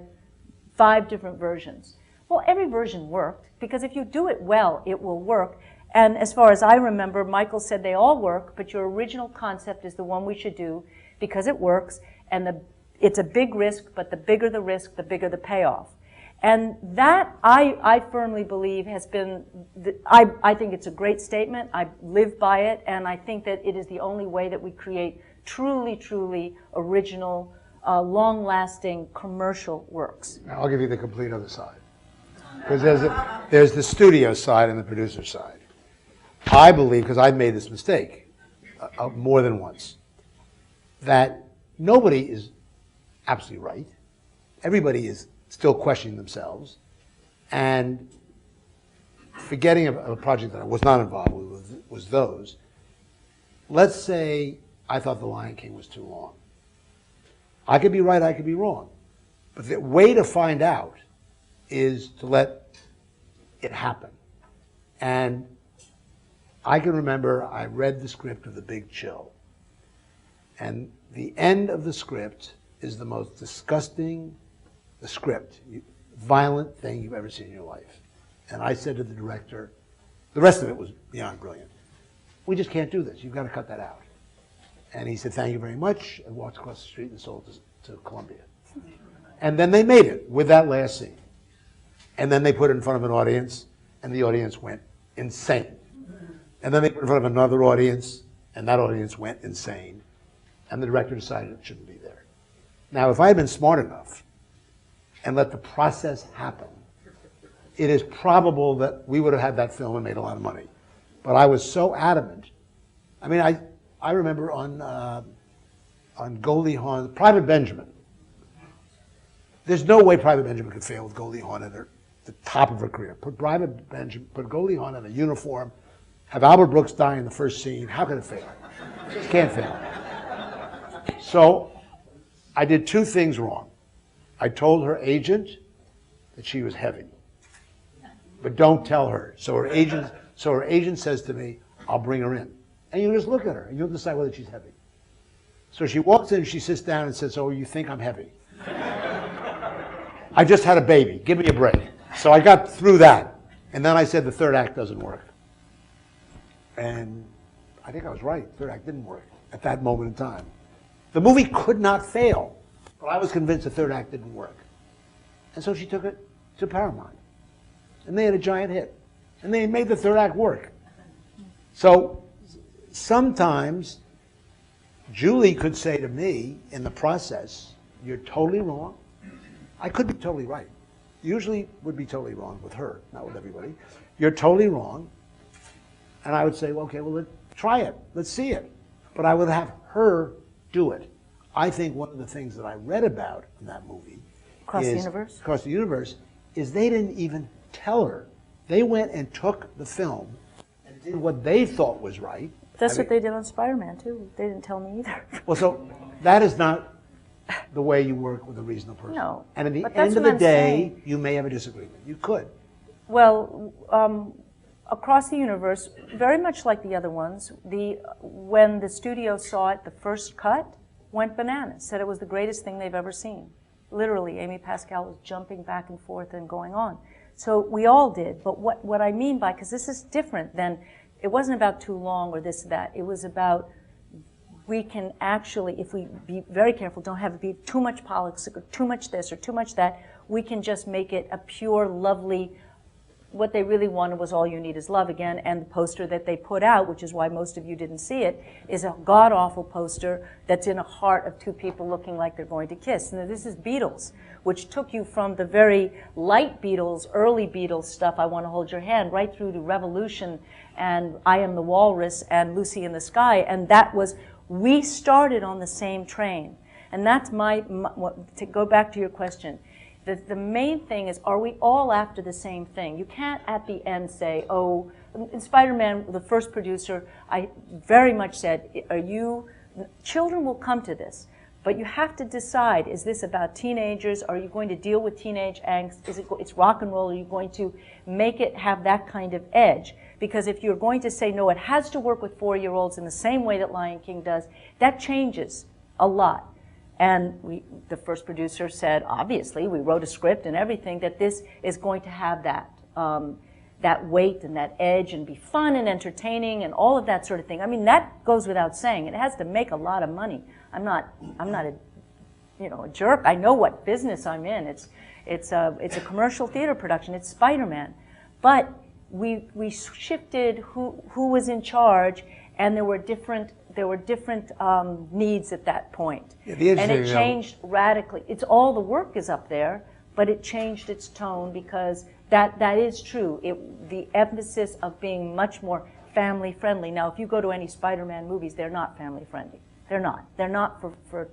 Speaker 2: 5 different versions. Well, every version worked, because if you do it well, it will work. And as far as I remember, Michael said they all work, but your original concept is the one we should do because it works, and it's a big risk, but the bigger the risk, the bigger the payoff. And that, I firmly believe, has been, I think it's a great statement. I live by it, and I think that it is the only way that we create truly, truly original, long-lasting commercial works.
Speaker 1: Now, I'll give you the complete other side. Because there's the studio side and the producer side. I believe, because I've made this mistake more than once, that nobody is absolutely right. Everybody is still questioning themselves and forgetting a project that I was not involved with was those. Let's say I thought The Lion King was too long. I could be right, I could be wrong. But the way to find out is to let it happen. And I can remember I read the script of The Big Chill. And the end of the script is the most disgusting, violent thing you've ever seen in your life. And I said to the director, the rest of it was beyond brilliant, we just can't do this. You've got to cut that out. And he said, thank you very much, and walked across the street and sold it to Columbia. And then they made it with that last scene. And then they put it in front of an audience, and the audience went insane. And then they put it in front of another audience, and that audience went insane. And the director decided it shouldn't be there. Now, if I had been smart enough and let the process happen, it is probable that we would have had that film and made a lot of money. But I was so adamant. I mean, I remember on Goldie Hawn, Private Benjamin. There's no way Private Benjamin could fail with Goldie Hawn at the top of her career. Put Goldie Hawn in a uniform, have Albert Brooks die in the first scene. How can it fail? It just can't fail. So I did 2 things wrong. I told her agent that she was heavy, but don't tell her. So her agent says to me, I'll bring her in. And you just look at her, and you'll decide whether she's heavy. So she walks in, she sits down and says, oh, you think I'm heavy? I just had a baby. Give me a break. So I got through that. And then I said the third act doesn't work. And I think I was right. The third act didn't work at that moment in time. The movie could not fail, but I was convinced the third act didn't work. And so she took it to Paramount. And they had a giant hit. And they made the third act work. So sometimes Julie could say to me in the process, you're totally wrong. I could be totally right. usually would be totally wrong with her, not with everybody. You're totally wrong. And I would say, well, okay, well, try it. Let's see it. But I would have her do it. I think one of the things that I read about in that movie
Speaker 2: Across the Universe
Speaker 1: is they didn't even tell her. They went and took the film and did what they thought was right.
Speaker 2: That's what they did on Spider-Man, too. They didn't tell me either.
Speaker 1: Well, so that is not the way you work with a reasonable person.
Speaker 2: No.
Speaker 1: And at the
Speaker 2: But that's
Speaker 1: end of
Speaker 2: what
Speaker 1: the
Speaker 2: I'm
Speaker 1: day,
Speaker 2: saying.
Speaker 1: you may have a disagreement. You could.
Speaker 2: Well, Across the Universe, very much like the other ones, when the studio saw it, the first cut went bananas, said it was the greatest thing they've ever seen. Literally, Amy Pascal was jumping back and forth and going on. So we all did, but what I mean by, because this is different than, it wasn't about too long or this or that, it was about we can actually, if we be very careful, don't have it be too much politics or too much this or too much that, we can just make it a pure, lovely, what they really wanted was All You Need Is Love again, and the poster that they put out, which is why most of you didn't see it, is a god-awful poster that's in a heart of two people looking like they're going to kiss. Now, this is Beatles, which took you from the very light Beatles, early Beatles stuff, I Want to Hold Your Hand, right through to Revolution and I Am the Walrus and Lucy in the Sky, and that was, we started on the same train. And that's to go back to your question, the main thing is, are we all after the same thing? You can't at the end say, oh, in Spider-Man, the first producer, I very much said, children will come to this, but you have to decide, is this about teenagers? Are you going to deal with teenage angst? It's rock and roll? Are you going to make it have that kind of edge? Because if you're going to say, no, it has to work with 4-year-olds in the same way that Lion King does, that changes a lot. And the first producer said, obviously, we wrote a script and everything, that this is going to have that weight and that edge and be fun and entertaining and all of that sort of thing. I mean, that goes without saying. It has to make a lot of money. I'm not a jerk. I know what business I'm in. It's a commercial theater production. It's Spider-Man. But we shifted who was in charge, and there were different needs at that point.
Speaker 1: Yeah,
Speaker 2: and it changed radically. It's all the work is up there, but it changed its tone because that is true. The emphasis of being much more family friendly. Now, if you go to any Spider-Man movies, they're not family friendly. They're not. They're not for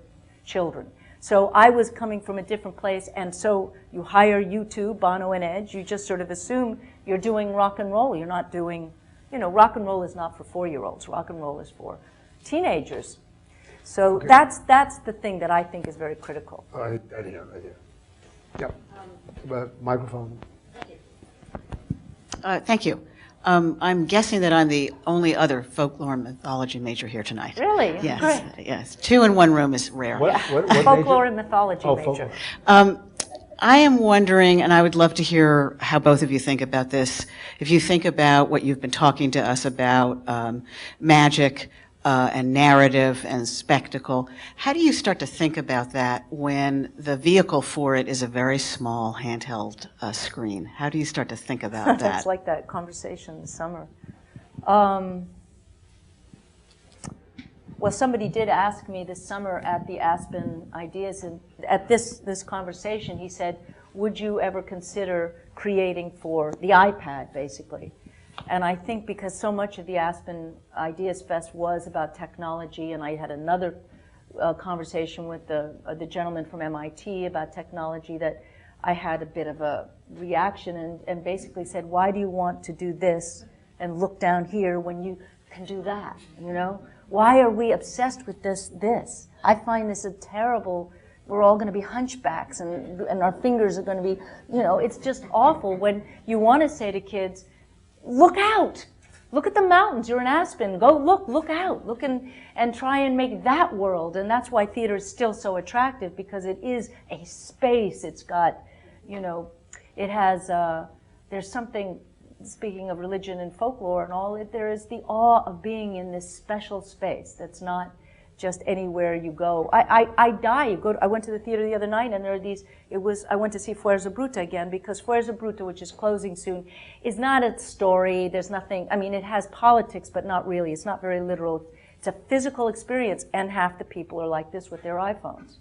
Speaker 2: children. So I was coming from a different place, and so you hire U2, Bono and Edge, you just sort of assume you're doing rock and roll. You're not doing, rock and roll is not for 4-year-olds. Rock and roll is for teenagers. So
Speaker 1: okay.
Speaker 2: That's the thing that I think is very critical.
Speaker 1: I hear. Yep. Microphone.
Speaker 5: Thank you. I'm guessing that I'm the only other folklore and mythology major here tonight.
Speaker 2: Really?
Speaker 5: Yes.
Speaker 2: Great.
Speaker 5: Yes. 2 in 1 room is rare.
Speaker 1: What
Speaker 2: Folklore
Speaker 1: major?
Speaker 2: and mythology major.
Speaker 1: Folklore.
Speaker 5: I am wondering, and I would love to hear how both of you think about this. If you think about what you've been talking to us about, magic and narrative and spectacle, how do you start to think about that when the vehicle for it is a very small handheld screen? How do you start to think about that?
Speaker 2: It's like that conversation this summer. Well, somebody did ask me this summer at the Aspen Ideas, and at this conversation, he said, would you ever consider creating for the iPad, basically? And I think because so much of the Aspen Ideas Fest was about technology, and I had another conversation with the gentleman from MIT about technology, that I had a bit of a reaction and basically said, why do you want to do this and look down here when you can do that, Why are we obsessed with this? I find this a terrible, we're all going to be hunchbacks and our fingers are going to be, it's just awful when you want to say to kids, look out, look at the mountains, you're in Aspen, go look out, look and try and make that world. And that's why theater is still so attractive, because it is a space. It's got, it has, there's something, speaking of religion and folklore and all, there is the awe of being in this special space that's not just anywhere you go. I die. I went to the theater the other night, and there are these, I went to see Fuerza Bruta again, because Fuerza Bruta, which is closing soon, is not a story. There's nothing, it has politics, but not really. It's not very literal. It's a physical experience, and half the people are like this with their iPhones,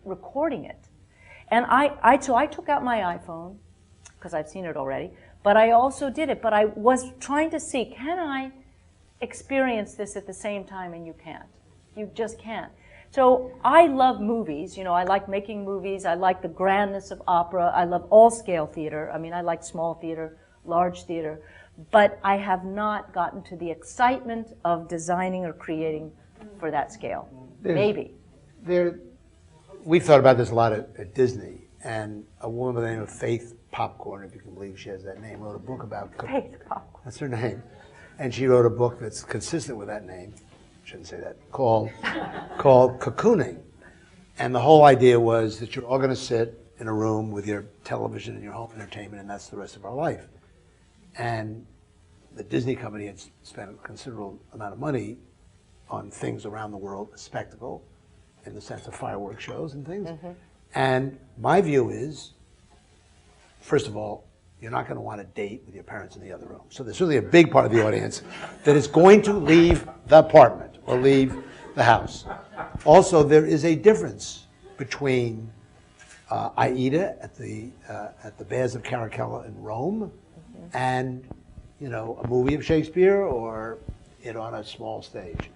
Speaker 2: recording it. And so I took out my iPhone, because I've seen it already, but I also did it. But I was trying to see, can I experience this at the same time? And you can't. You just can't. So I love movies. You know, I like making movies. I like the grandness of opera. I love all-scale theater. I mean, I like small theater, large theater. But I have not gotten to the excitement of designing or creating for that scale. Maybe.
Speaker 1: We've thought about this a lot at Disney, and a woman by the name of Faith Popcorn, if you can believe she has that name, wrote a book about
Speaker 2: Faith Popcorn.
Speaker 1: That's her name. And she wrote a book that's consistent with that name, shouldn't say that, called Cocooning. And the whole idea was that you're all going to sit in a room with your television and your home entertainment, and that's the rest of our life. And the Disney company had spent a considerable amount of money on things around the world, a spectacle, in the sense of fireworks shows and things. Mm-hmm. And my view is, first of all, you're not going to want to date with your parents in the other room. So there's really a big part of the audience that is going to leave the apartment or leave the house. Also, there is a difference between Aida at the Baths of Caracalla in Rome and, you know, a movie of Shakespeare or it on a small stage.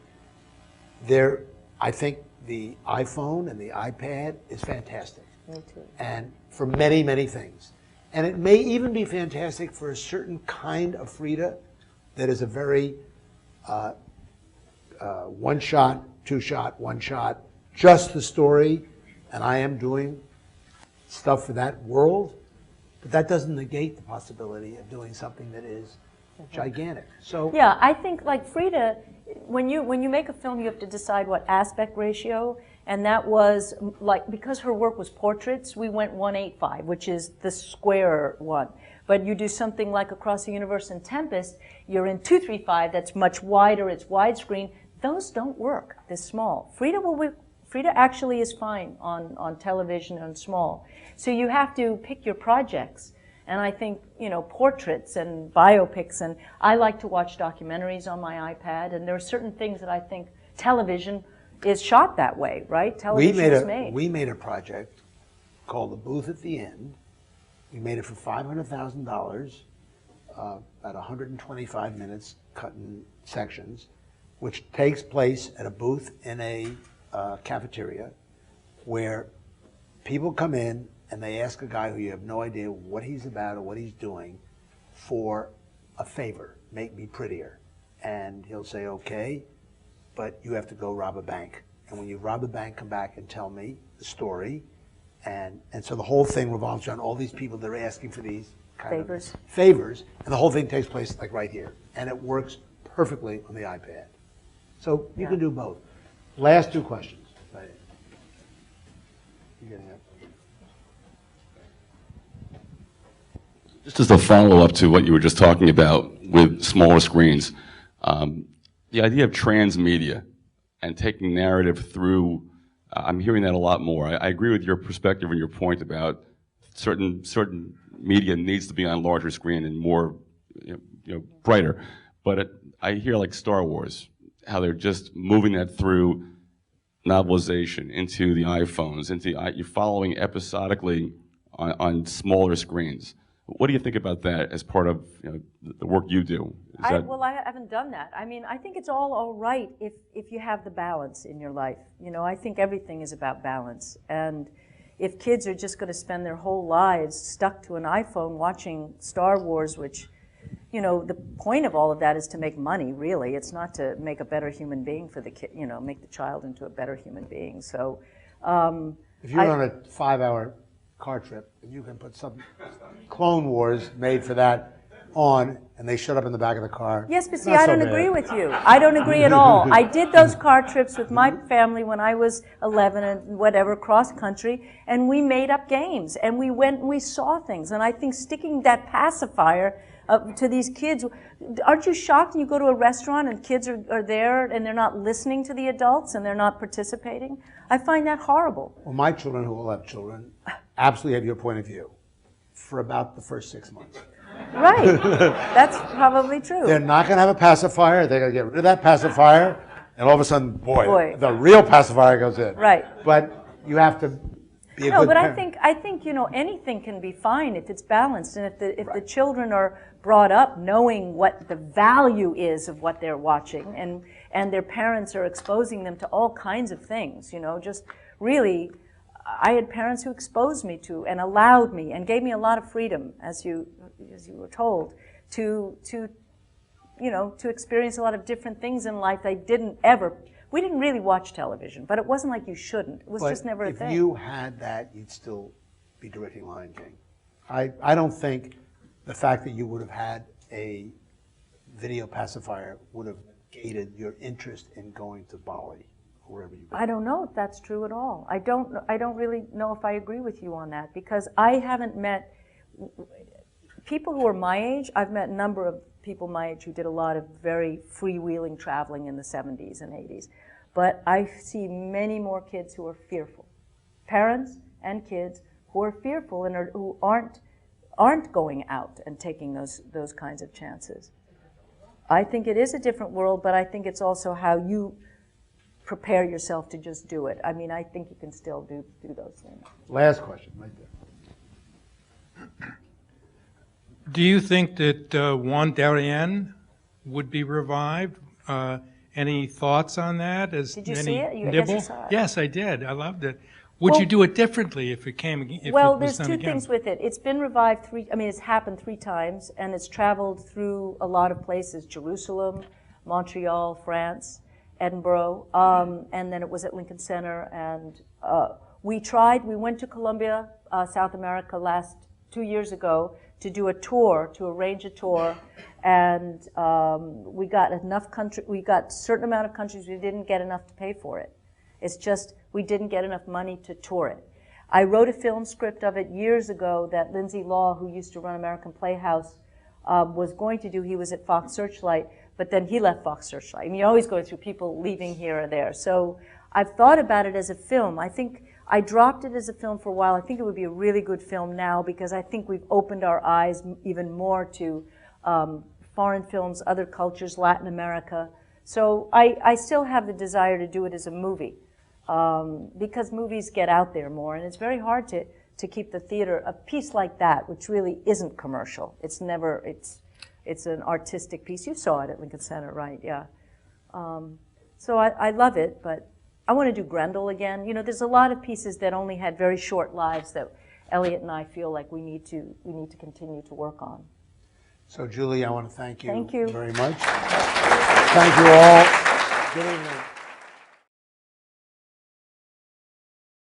Speaker 1: I think the iPhone and the iPad is fantastic.
Speaker 2: Me too.
Speaker 1: And for many, many things. And it may even be fantastic for a certain kind of Frida that is a very one shot, two shot, one shot, just the story, and I am doing stuff for that world. But that doesn't negate the possibility of doing something that is gigantic. So
Speaker 2: yeah, I think like Frida, when you make a film, you have to decide what aspect ratio, and that was like, because her work was portraits, we went 1:8:5, which is the square one. But you do something like Across the Universe and Tempest, you're in 2:3:5, that's much wider, it's widescreen. Those don't work this small. Frida actually is fine on television and small. So you have to pick your projects. And I think, you know, portraits and biopics, and I like to watch documentaries on my iPad, and there are certain things that I think television is shot that way, right? Television is made.
Speaker 1: We made a project called The Booth at the End. We made it for $500,000, about 125 minutes cut in sections, which takes place at a booth in a cafeteria where people come in and they ask a guy who you have no idea what he's about or what he's doing for a favor, make me prettier. And he'll say, okay, but you have to go rob a bank. And when you rob the bank, come back and tell me the story. And so the whole thing revolves around all these people that are asking for these kind of favors. And the whole thing takes place like right here. And it works perfectly on the iPad. So you can do both. Last two questions. Right. You're getting it.
Speaker 6: Just as a follow-up to what you were just talking about with smaller screens, the idea of transmedia and taking narrative through, I'm hearing that a lot more. I agree with your perspective and your point about certain media needs to be on larger screen and more, brighter. But I hear like Star Wars, how they're just moving that through novelization into the iPhones, you're following episodically on smaller screens. What do you think about that as part of the work you do?
Speaker 2: Well, I haven't done that. I mean, I think it's all right if you have the balance in your life. I think everything is about balance. And if kids are just going to spend their whole lives stuck to an iPhone watching Star Wars, which, the point of all of that is to make money, really. It's not to make a better human being for the kid, make the child into a better human being. So,
Speaker 1: if you're on a 5-hour car trip, and you can put some Clone Wars made for that on, and they shut up in the back of the car.
Speaker 2: Yes, but see, I don't agree with you. I don't agree at all. I did those car trips with my family when I was 11 and whatever, cross country, and we made up games, and we went and we saw things. And I think sticking that pacifier to these kids, aren't you shocked when you go to a restaurant and kids are there and they're not listening to the adults and they're not participating? I find that horrible.
Speaker 1: Well, my children, who will have children, absolutely have your point of view for about the first 6 months.
Speaker 2: Right. That's probably true.
Speaker 1: They're not going to have a pacifier. They're going to get rid of that pacifier, and all of a sudden, boy, the real pacifier goes in.
Speaker 2: Right.
Speaker 1: But you have to be a
Speaker 2: No,
Speaker 1: good
Speaker 2: but
Speaker 1: parent.
Speaker 2: I think anything can be fine if it's balanced, and if the children are brought up knowing what the value is of what they're watching, and their parents are exposing them to all kinds of things. Just really, I had parents who exposed me to and allowed me and gave me a lot of freedom, as you were told, to experience a lot of different things in life. We didn't really watch television, but it wasn't like you shouldn't. It was just never a thing.
Speaker 1: If you had that, you'd still be directing Lion King. I don't think the fact that you would have had a video pacifier would have gated your interest in going to Bali or wherever you've been.
Speaker 2: I don't know if that's true at all. I don't really know if I agree with you on that, because I haven't met people who are my age. I've met a number of people my age who did a lot of very freewheeling traveling in the 70s and 80s. But I see many more kids who are fearful. Parents and kids who are fearful and who aren't going out and taking those kinds of chances. I think it is a different world, but I think it's also how you prepare yourself to just do it. I mean, I think you can still do those things.
Speaker 1: Last question, right there.
Speaker 7: Do you think that Juan Darien would be revived? Any thoughts on that?
Speaker 2: Did you see it? I guess you saw it.
Speaker 7: Yes, I did. I loved it. Would you do it differently if it came?
Speaker 2: Well, there's two things with it. It's been revived it's happened 3 times, and it's traveled through a lot of places: Jerusalem, Montreal, France, Edinburgh, and then it was at Lincoln Center. And we went to Colombia, South America, 2 years ago to do a tour, to arrange a tour, and we got a certain amount of countries. We didn't get enough to pay for it. It's just we didn't get enough money to tour it. I wrote a film script of it years ago that Lindsay Law, who used to run American Playhouse, was going to do. He was at Fox Searchlight, but then he left Fox Searchlight. I mean, you always go through people leaving here or there. So I've thought about it as a film. I think I dropped it as a film for a while. I think it would be a really good film now, because I think we've opened our eyes even more to foreign films, other cultures, Latin America. So I still have the desire to do it as a movie, because movies get out there more, and it's very hard to keep the theater, a piece like that, which really isn't commercial. It's an artistic piece. You saw it at Lincoln Center, right? Yeah. So I love it, but I want to do Grendel again. There's a lot of pieces that only had very short lives that Elliot and I feel like we need to continue to work on.
Speaker 1: So, Julie, I want to thank you
Speaker 2: Thank you
Speaker 1: very much. Thank you all. Good evening.